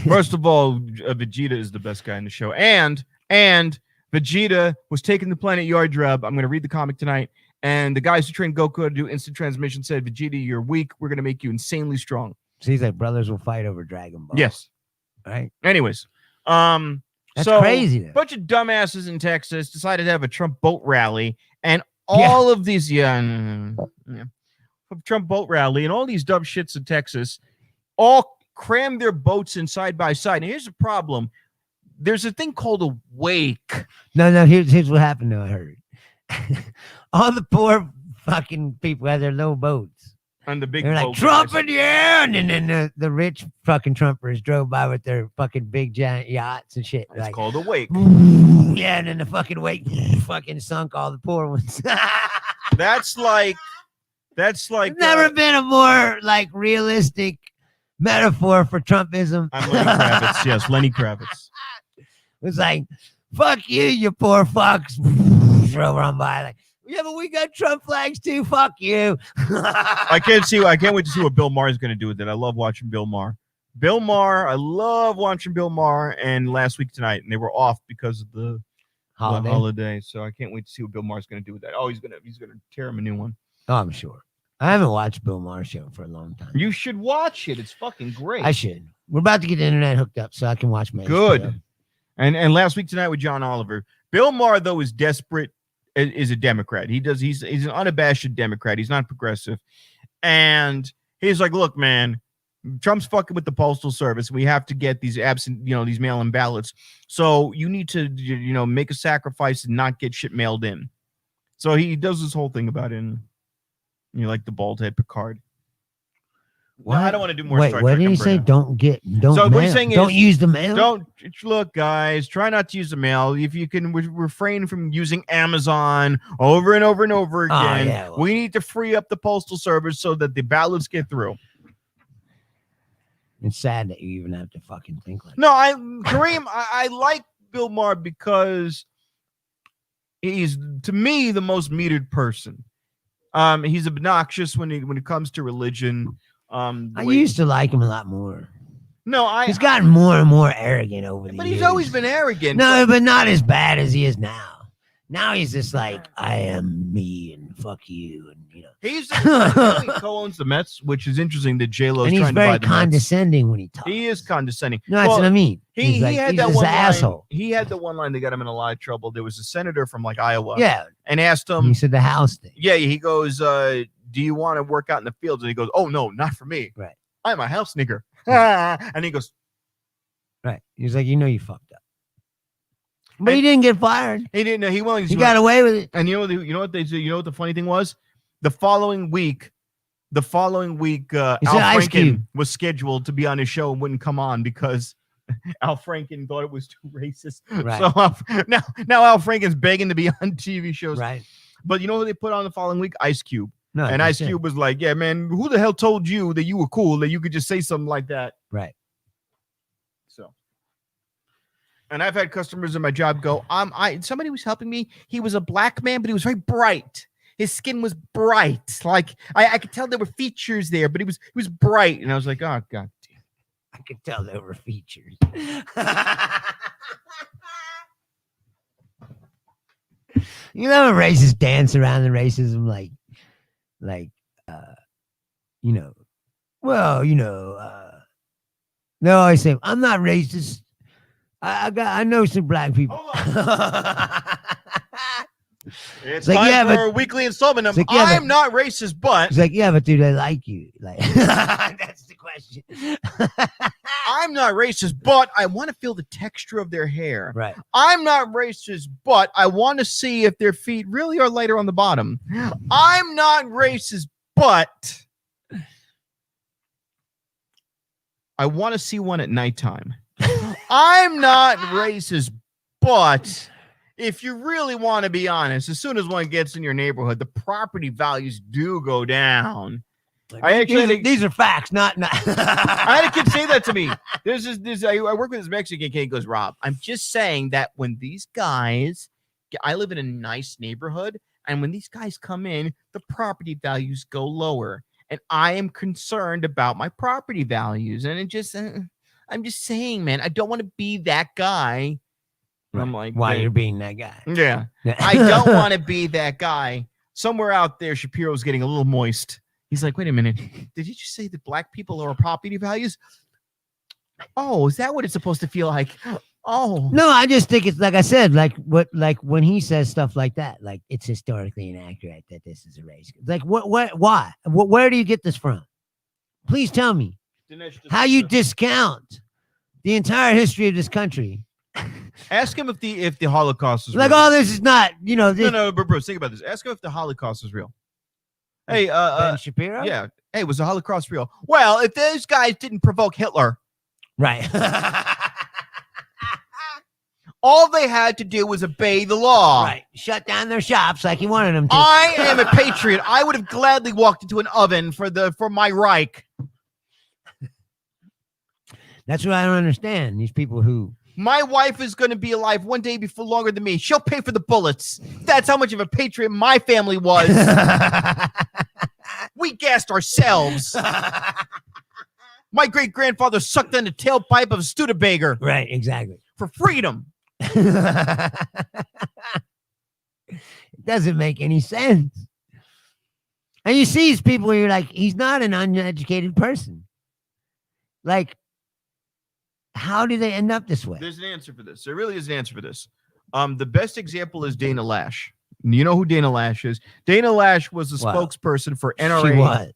First of all, Vegeta is the best guy in the show. And Vegeta was taking the Planet Yardrub. I'm going to read the comic tonight. And the guys who trained Goku to do instant transmission said, Vegeta, you're weak. We're going to make you insanely strong. So he's like, brothers will fight over Dragon Ball. Yes. Right. Anyways. That's so crazy. Though. A bunch of dumbasses in Texas decided to have a Trump boat rally. And all of these, Trump boat rally and all these dumb shits in Texas all cram their boats in side by side. And here's the problem. There's a thing called a wake. No, here's what happened though, I heard. All the poor fucking people had their little boats. And the big They're like, boat Trump guys. in the air. And then the rich fucking Trumpers drove by with their fucking big giant yachts and shit. It's Like, called a wake. yeah, and then the fucking wake fucking sunk all the poor ones. That's like There's never been a more like realistic metaphor for Trumpism. I'm Lenny Kravitz. Yes, Lenny Kravitz. It's like, fuck you, you poor fucks. Drove on by like, Yeah, but we got Trump flags too. Fuck you. I can't wait to see what Bill Maher is going to do with it. I love watching Bill Maher. I love watching Bill Maher. And last week tonight, and they were off because of the holiday. So I can't wait to see what Bill Maher's going to do with that. Oh, he's gonna tear him a new one. Oh, I'm sure. I haven't watched Bill Maher show for a long time. You should watch it. It's fucking great. I should. We're about to get the internet hooked up so I can watch my Good. HBO. And last week tonight with John Oliver. Bill Maher, though, is desperate. Is a Democrat. He's an unabashed Democrat. He's not progressive. And he's like, look, man, Trump's fucking with the Postal Service. We have to get these these mail-in ballots. So you need to, make a sacrifice and not get shit mailed in. So he does this whole thing about it. And like the bald head Picard. What? No, I don't want to do more. Wait, Star what Trek did he say? Umbrella. Don't what he's saying don't is, use the mail. Don't look, guys. Try not to use the mail. If you can refrain from using Amazon over and over and over again, yeah, well. we need to free up the Postal Service so that the ballots get through. It's sad that you even have to fucking think like. No, Kareem, I like Bill Maher because he's, to me, the most metered person. He's obnoxious when it comes to religion. I used to like him a lot more. No, he's gotten more and more arrogant over the years. But he's always been arrogant. No, but not as bad as he is now. Now he's just like, I am me and fuck you, and he co-owns the Mets, which is interesting that J-Lo's and he's trying to buy very the condescending when he talks. He is condescending. No, that's what I mean. He had that he's one asshole. line. He had the one line that got him in a lot of trouble. There was a senator from like Iowa. Yeah, and asked him. He said the house thing. Yeah, he goes, "Do you want to work out in the fields?" And he goes, "Oh no, not for me. Right. I'm a house nigger." And he goes, right. He's like, you fucked up. But he didn't get fired. He didn't know. He got away with it. And you know what they do? You know what the funny thing was? The following week, Al Franken was scheduled to be on his show and wouldn't come on because Al Franken thought it was too racist. Right. So now Al Franken's begging to be on TV shows. Right. But you know what they put on the following week? Ice Cube. No, and Ice Cube was like, yeah, man, who the hell told you that you were cool, that you could just say something like that? Right. So. And I've had customers in my job go, somebody was helping me. He was a black man, but he was very bright. His skin was bright. Like I could tell there were features there, but he was bright. And I was like, oh God damn. I could tell there were features. You know, racists dance around the racism no, I say I'm not racist. I know some black people. It's like, time for a weekly installment of I'm not racist, but it's like, yeah, but do they like you? Like that's the question. I'm not racist, but I want to feel the texture of their hair. Right. I'm not racist, but I want to see if their feet really are lighter on the bottom. I'm not racist, but I want to see one at nighttime. I'm not racist, but if you really want to be honest, as soon as one gets in your neighborhood, the property values do go down. Like, these are facts, not. I had a kid say that to me. I work with this Mexican kid. He goes, Rob, I'm just saying that when these guys, I live in a nice neighborhood, and when these guys come in, the property values go lower, and I am concerned about my property values. And I'm just saying, man, I don't want to be that guy. Right. I'm like, why you're being that guy? Yeah, I don't want to be that guy. Somewhere out there, Shapiro's getting a little moist. He's like, wait a minute. Did you just say that black people lower property values? Oh, is that what it's supposed to feel like? Oh, no, I just think it's like I said, like when he says stuff like that, like it's historically inaccurate that this is a race. Like why? Where do you get this from? Please tell me how you discount the entire history of this country. Ask him if the Holocaust is like, real. oh, this is not, No, but Bruce, think about this. Ask him if the Holocaust is real. Hey, Ben Shapiro? Yeah. Hey, was the Holocaust real? Well, if those guys didn't provoke Hitler, right. all they had to do was obey the law. Right. Shut down their shops like he wanted them to. I am a patriot. I would have gladly walked into an oven for my Reich. That's what I don't understand. These people who My wife is going to be alive one day before longer than me. She'll pay for the bullets. That's how much of a patriot my family was. We gassed ourselves. My great-grandfather sucked on the tailpipe of a Studebaker Right, exactly. for freedom. It doesn't make any sense. And you see these people where you're like, he's not an uneducated person. Like, how do they end up this way? There's an answer for this. There really is an answer for this. The best example is Dana Lash. You know who Dana Lash is? Dana Lash was the Wow. spokesperson for NRA. She was.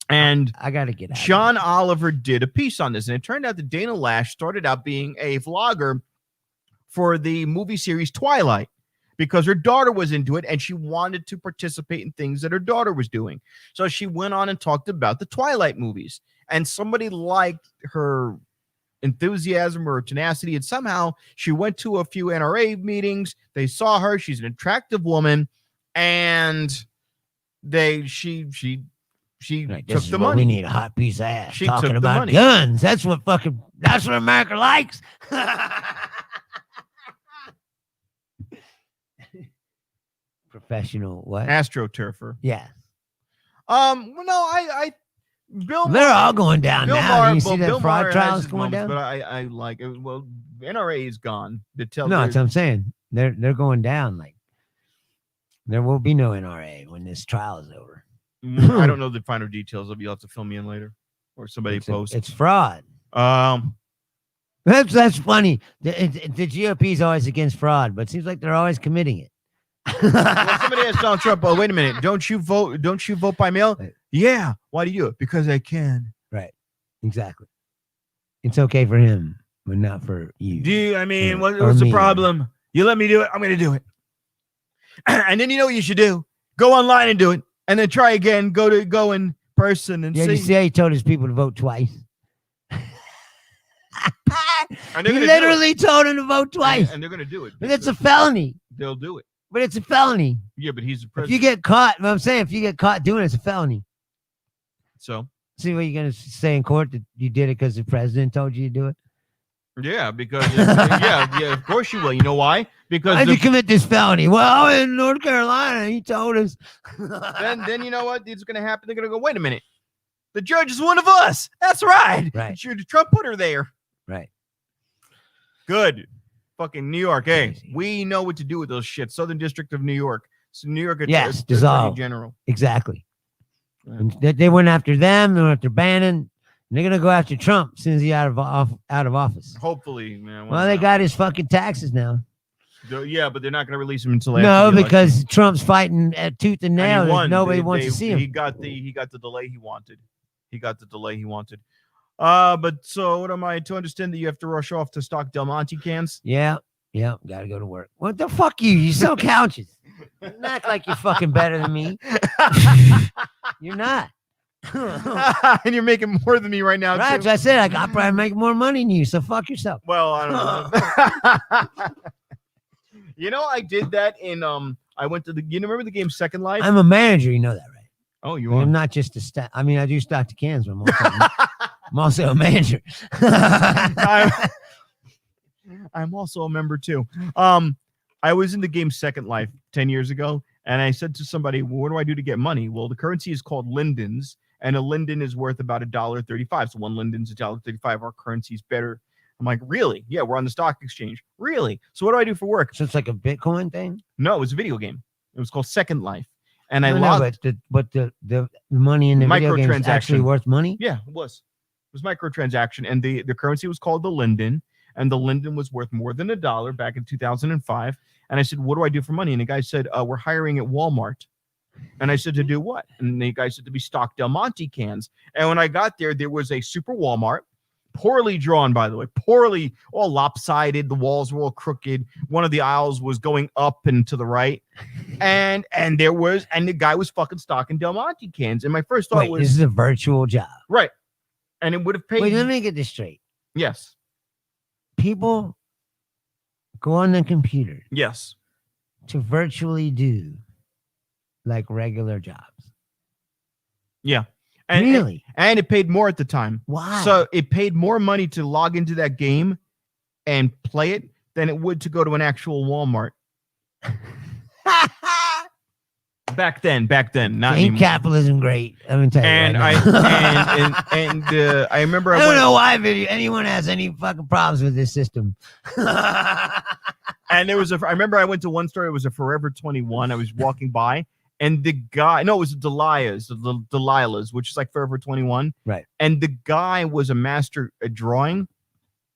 And I got to get out. Sean Oliver did a piece on this, and it turned out that Dana Lash started out being a vlogger for the movie series Twilight because her daughter was into it and she wanted to participate in things that her daughter was doing. So she went on and talked about the Twilight movies, and somebody liked her enthusiasm or tenacity, and somehow she went to a few NRA meetings. They saw her; she's an attractive woman, and she Right, took this is the what money. we need, a hot piece of ass. She took talking the about money. guns. That's what America likes. Professional what? AstroTurfer. Yeah. Well, no, Bill They're Maher- all going down Bill now. Maher- You see well, that Bill fraud Maher has trials his going moments, down? But I like it. Well, NRA is gone. No, that's what I'm saying. They're going down. Like, there will be no NRA when this trial is over. I don't know the finer details of. You'll have to fill me in later, or somebody post. It's fraud. Um, That's funny. The GOP is always against fraud, but it seems like they're always committing it. well, somebody asked Donald Trump, "Oh, wait a minute! Don't you vote by mail?" Right. Yeah. Why do you do it? Because I can. Exactly. It's okay for him, but not for you. I mean, Or- what's or the me. problem? You let me do it. I'm going to do it. And then you know what you should do? Go online and do it, and then try again. Go in person and Yeah, you see. see how he told his people to vote twice? And He they're gonna do it. literally told him to vote twice. And they're going to do it. But it's a felony. They'll do it. But it's a felony. Yeah, but he's the If president. you get caught, what I'm saying, if you get caught doing it, it's a felony. So See what you're going to say in court that you did it because the president told you to do it? yeah, because yeah, of course you will. You know why? Because Why'd you commit this felony? Well, in North Carolina, he told us. then you know what? It's going to happen. They're going to go. Wait a minute. The judge is one of us. That's right. Right. Trump put her there. Right. Good. Fucking New York. Hey, Crazy. we know what to do with those shit. Southern District of New York. So New York. Yes, Attorney dissolve. General. Exactly. Yeah. And they went after them. They went after Bannon. And they're going to go after Trump as soon as he's out of office. Hopefully, man. Well, they got his fucking taxes now. Yeah, but they're not going to release him until No, after the election. because Trump's fighting at tooth and And he nail. won. Nobody wants to see him. He got the delay he wanted. But so what am I to understand that you have to rush off to stock Del Monte cans? Yeah, got to go to work. What the fuck you sell couches. Don't act like you're fucking better than me. You're not. And you're making more than me right now. Right, Too. so I said I probably make more money than you, so fuck yourself. Well, I don't know. You know, I did that in I went to you remember the game Second Life? I'm a manager, you know that, right? Oh, you I'm are. not just a stock. I mean, I do stock the cans, but I'm also a manager. I'm also a member too. I was in the game Second Life 10 years ago, and I said to somebody, well, what do I do to get money? Well, the currency is called lindens, and a linden is worth about $1.35. So one linden's $1.35. Our currency's better. I'm like, really? Yeah, we're on the stock exchange. Really? So what do I do for work? So it's like a Bitcoin thing. No, it was a video game. It was called Second Life. And I No, lost. but the money in the video game is actually Microtransaction. worth money. Yeah, it was. It was microtransaction, and the currency was called the linden, and the linden was worth more than $1 back in 2005. And I said, what do I do for money? And the guy said, we're hiring at Walmart. And I said, to do what? And the guy said, to be stock Del Monte cans. And when I got there, there was a super Walmart, poorly drawn, by the way, poorly, all lopsided. The walls were all crooked. One of the aisles was going up and to the right. And the guy was fucking stocking Del Monte cans. And my first thought Wait, was, this is a virtual job. right. And it would have paid. Wait, let me get this straight. Yes. People go on the computer Yes. to virtually do like regular jobs. Yeah. And, Really? and it paid more at the time. Why? So it paid more money to log into that game and play it than it would to go to an actual Walmart. Back then, not Ain't anymore. capitalism great? I'm gonna tell you. And right now. I remember I I don't went, know why anyone has any fucking problems with this system. and I remember I went to one store. It was a Forever 21. I was walking by, and the guy, no, it was Delilah's, which is like Forever 21. Right. And the guy was a master at drawing.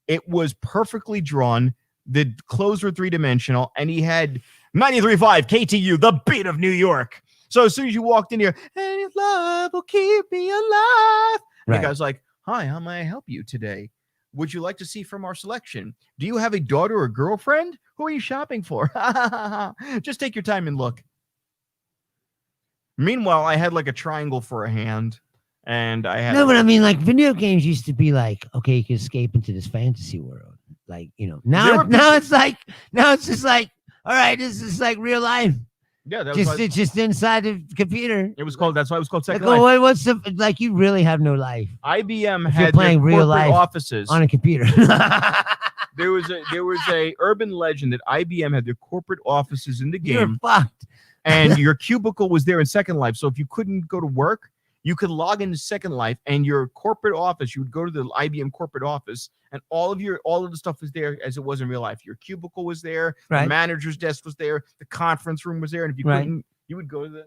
It was perfectly drawn. The clothes were 3-dimensional, and he had 93.5 KTU, the beat of New York. So as soon as you walked in here, and his love will keep me alive. And Right. the guy's like, hi, how may I help you today? Would you like to see from our selection? Do you have a daughter or girlfriend? Who are you shopping for? Just take your time and look. Meanwhile, I had like a triangle for a hand, and I had No, but I mean, like, video games used to be like, okay, you can escape into this fantasy world. Like, you know, now it's just like, all right, this is like real life. yeah, that was It's just inside the computer. it was called. That's why it was called Like, Second Life. oh, what's the like? You really have no life IBM if you're had playing their real corporate life offices. on a computer. There was a urban legend that IBM had their corporate offices in the You're game, fucked. and your cubicle was there in Second Life. So if you couldn't go to work, you could log into Second Life, and your corporate office, you would go to the IBM corporate office, and all of the stuff was there as it was in real life. Your cubicle was there, Right. the manager's desk was there, the conference room was there, and if you Right. couldn't, you would go to the.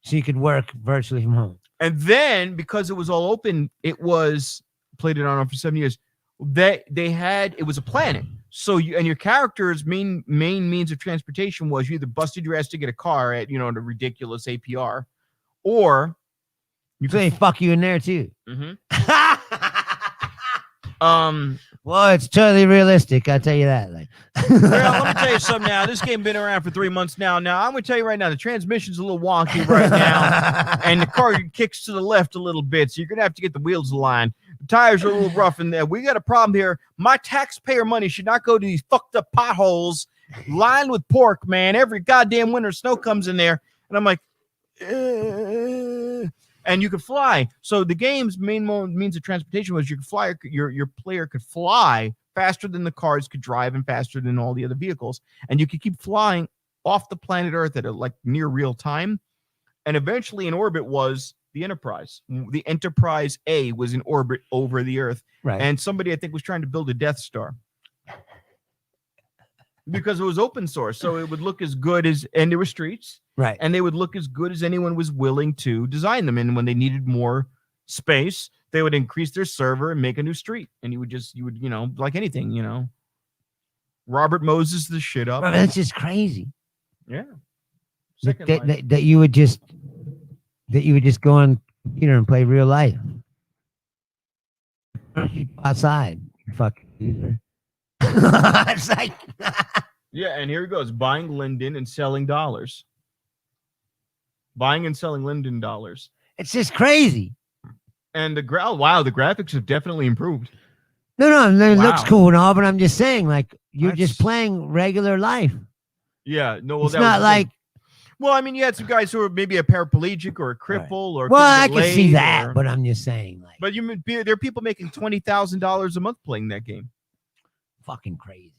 So you could work virtually from home. And then because it was all open, it was played it on for 7 years. They had it was a planet. So you and your character's main means of transportation was you either busted your ass to get a car at the ridiculous APR, or you So they could. fuck you in there too. Mhm. Well, it's totally realistic. I tell you that. Like, Well, let me tell you something now. This game been around for 3 months now. Now I'm gonna tell you right now, the transmission's a little wonky right now, and the car kicks to the left a little bit, so you're gonna have to get the wheels aligned. The tires are a little rough in there. We got a problem here. My taxpayer money should not go to these fucked up potholes lined with pork, man. Every goddamn winter snow comes in there, and I'm like, and you could fly. So the game's main means of transportation was you could fly. Your player could fly faster than the cars could drive and faster than all the other vehicles, and you could keep flying off the planet Earth at like near real time. And eventually, in orbit was the Enterprise. The Enterprise A was in orbit over the Earth, right. and somebody I think was trying to build a Death Star because it was open source, so it would look as good as, and there were streets. Right. And they would look as good as anyone was willing to design them. And when they needed more space, they would increase their server and make a new street. And you would like anything, Robert Moses the shit up. Bro, that's just crazy. Yeah. That, Second Life. that you would just go on computer and play real life. Outside. Fucking user. It's like Yeah, and here it goes. Buying Linden and selling dollars. Buying and selling Linden dollars. it's just crazy. And the graphics have definitely improved. No, it looks Wow. cool and all, but I'm just saying, like, you're That's- just playing regular life. Yeah, no, well, It's that was not the like, thing. Well, I mean, you had some guys who were maybe a paraplegic or a cripple or well, I couldn't get can see laid that, or- but I'm just saying, like, But there are people making $20,000 a month playing that game. fucking crazy,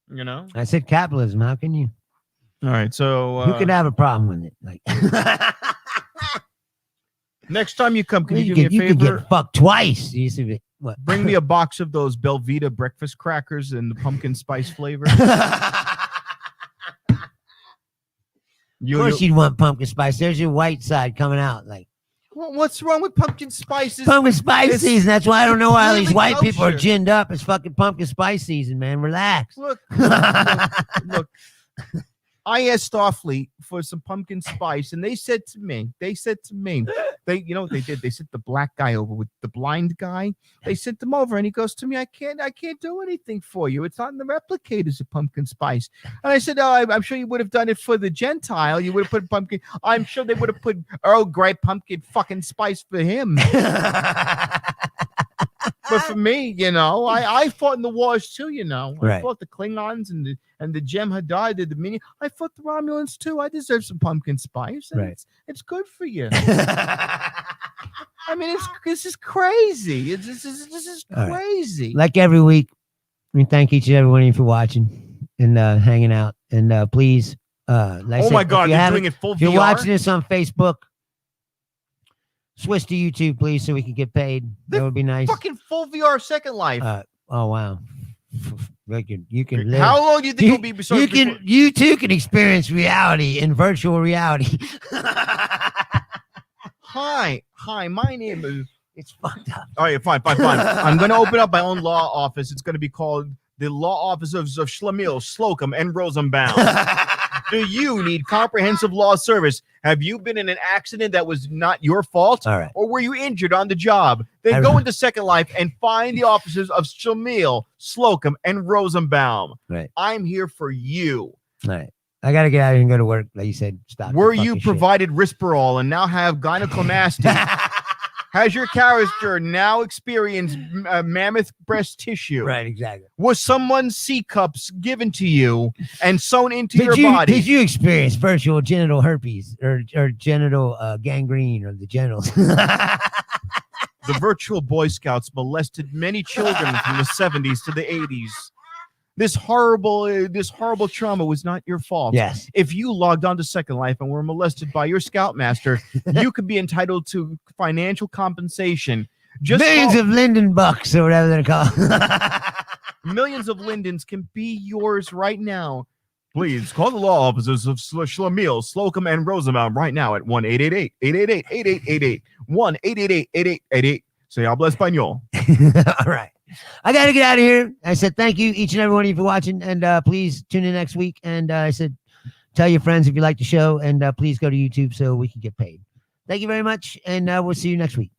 dude. You know. I said capitalism. How can you? All right. So Who could have a problem with it? Like, next time you come, can you you do me a could favor? get fucked twice. You see what? Bring me a box of those Belvita breakfast crackers in the pumpkin spice flavor. Of course, you'd want pumpkin spice. There's your white side coming out. Like, What's wrong with pumpkin spices? pumpkin spice it's season. That's why I don't know why all these really white people are kosher. ginned up. It's fucking pumpkin spice season, man. Relax. Look. I asked Starfleet for some pumpkin spice, and they said to me, you know what they did? They sent the black guy over with the blind guy. They sent him over, and he goes to me, I can't do anything for you. It's not in the replicators of pumpkin spice. And I said, oh, I'm sure you would have done it for the Gentile. You would have put pumpkin. I'm sure they would have put Earl Grey pumpkin fucking spice for him. But for me, I fought in the wars too. I Right. fought the Klingons and the Jem'Hadar, the Dominion. I fought the Romulans too. I deserve some pumpkin spice. And Right. it's good for you. I mean, this is crazy. This is All right. crazy. Like every week, We thank each and every one of you for watching and hanging out. And please, like I Oh said, my if God, you they're haven't- doing it full if you're VR. watching this on Facebook, switch to YouTube, please, so we can get paid. That The would be nice. Fucking full VR Second Life. Oh wow, you can live. How long do you think it'll be? You too can experience reality in virtual reality. Hi, my name is. It's fucked up. All right, fine. I'm going to open up my own law office. It's going to be called the Law Offices of Schlemiel, Slocum, and Rosenbaum. Do you need comprehensive law service? Have you been in an accident that was not your fault? All right. Or were you injured on the job? Then go into Second Life and find the offices of Schlemiel, Slocum, and Rosenbaum. Right. I'm here for you. All right. I got to get out of here and go to work. Like you said, stop. Were the you fucking provided Risperol and now have gynecomastia? shit. Has your character now experienced mammoth breast tissue? Right, exactly. Was someone's C cups given to you and sewn into your body? Did you experience virtual genital herpes or genital gangrene or the genitals? The virtual Boy Scouts molested many children from the 70s to the 80s. This horrible trauma was not your fault. Yes. If you logged on to Second Life and were molested by your Scoutmaster, you could be entitled to financial compensation. Millions of Linden bucks or whatever they're called. Millions of Lindens can be yours right now. Please call the law offices of Schlemiel, Slocum, and Rosenbaum right now at 1-888-888-8888. 1-888-8888. Say habla español. All right. I got to get out of here. I said thank you, each and every one of you, for watching. And please tune in next week. And I said, tell your friends if you like the show. And please go to YouTube so we can get paid. Thank you very much. And we'll see you next week.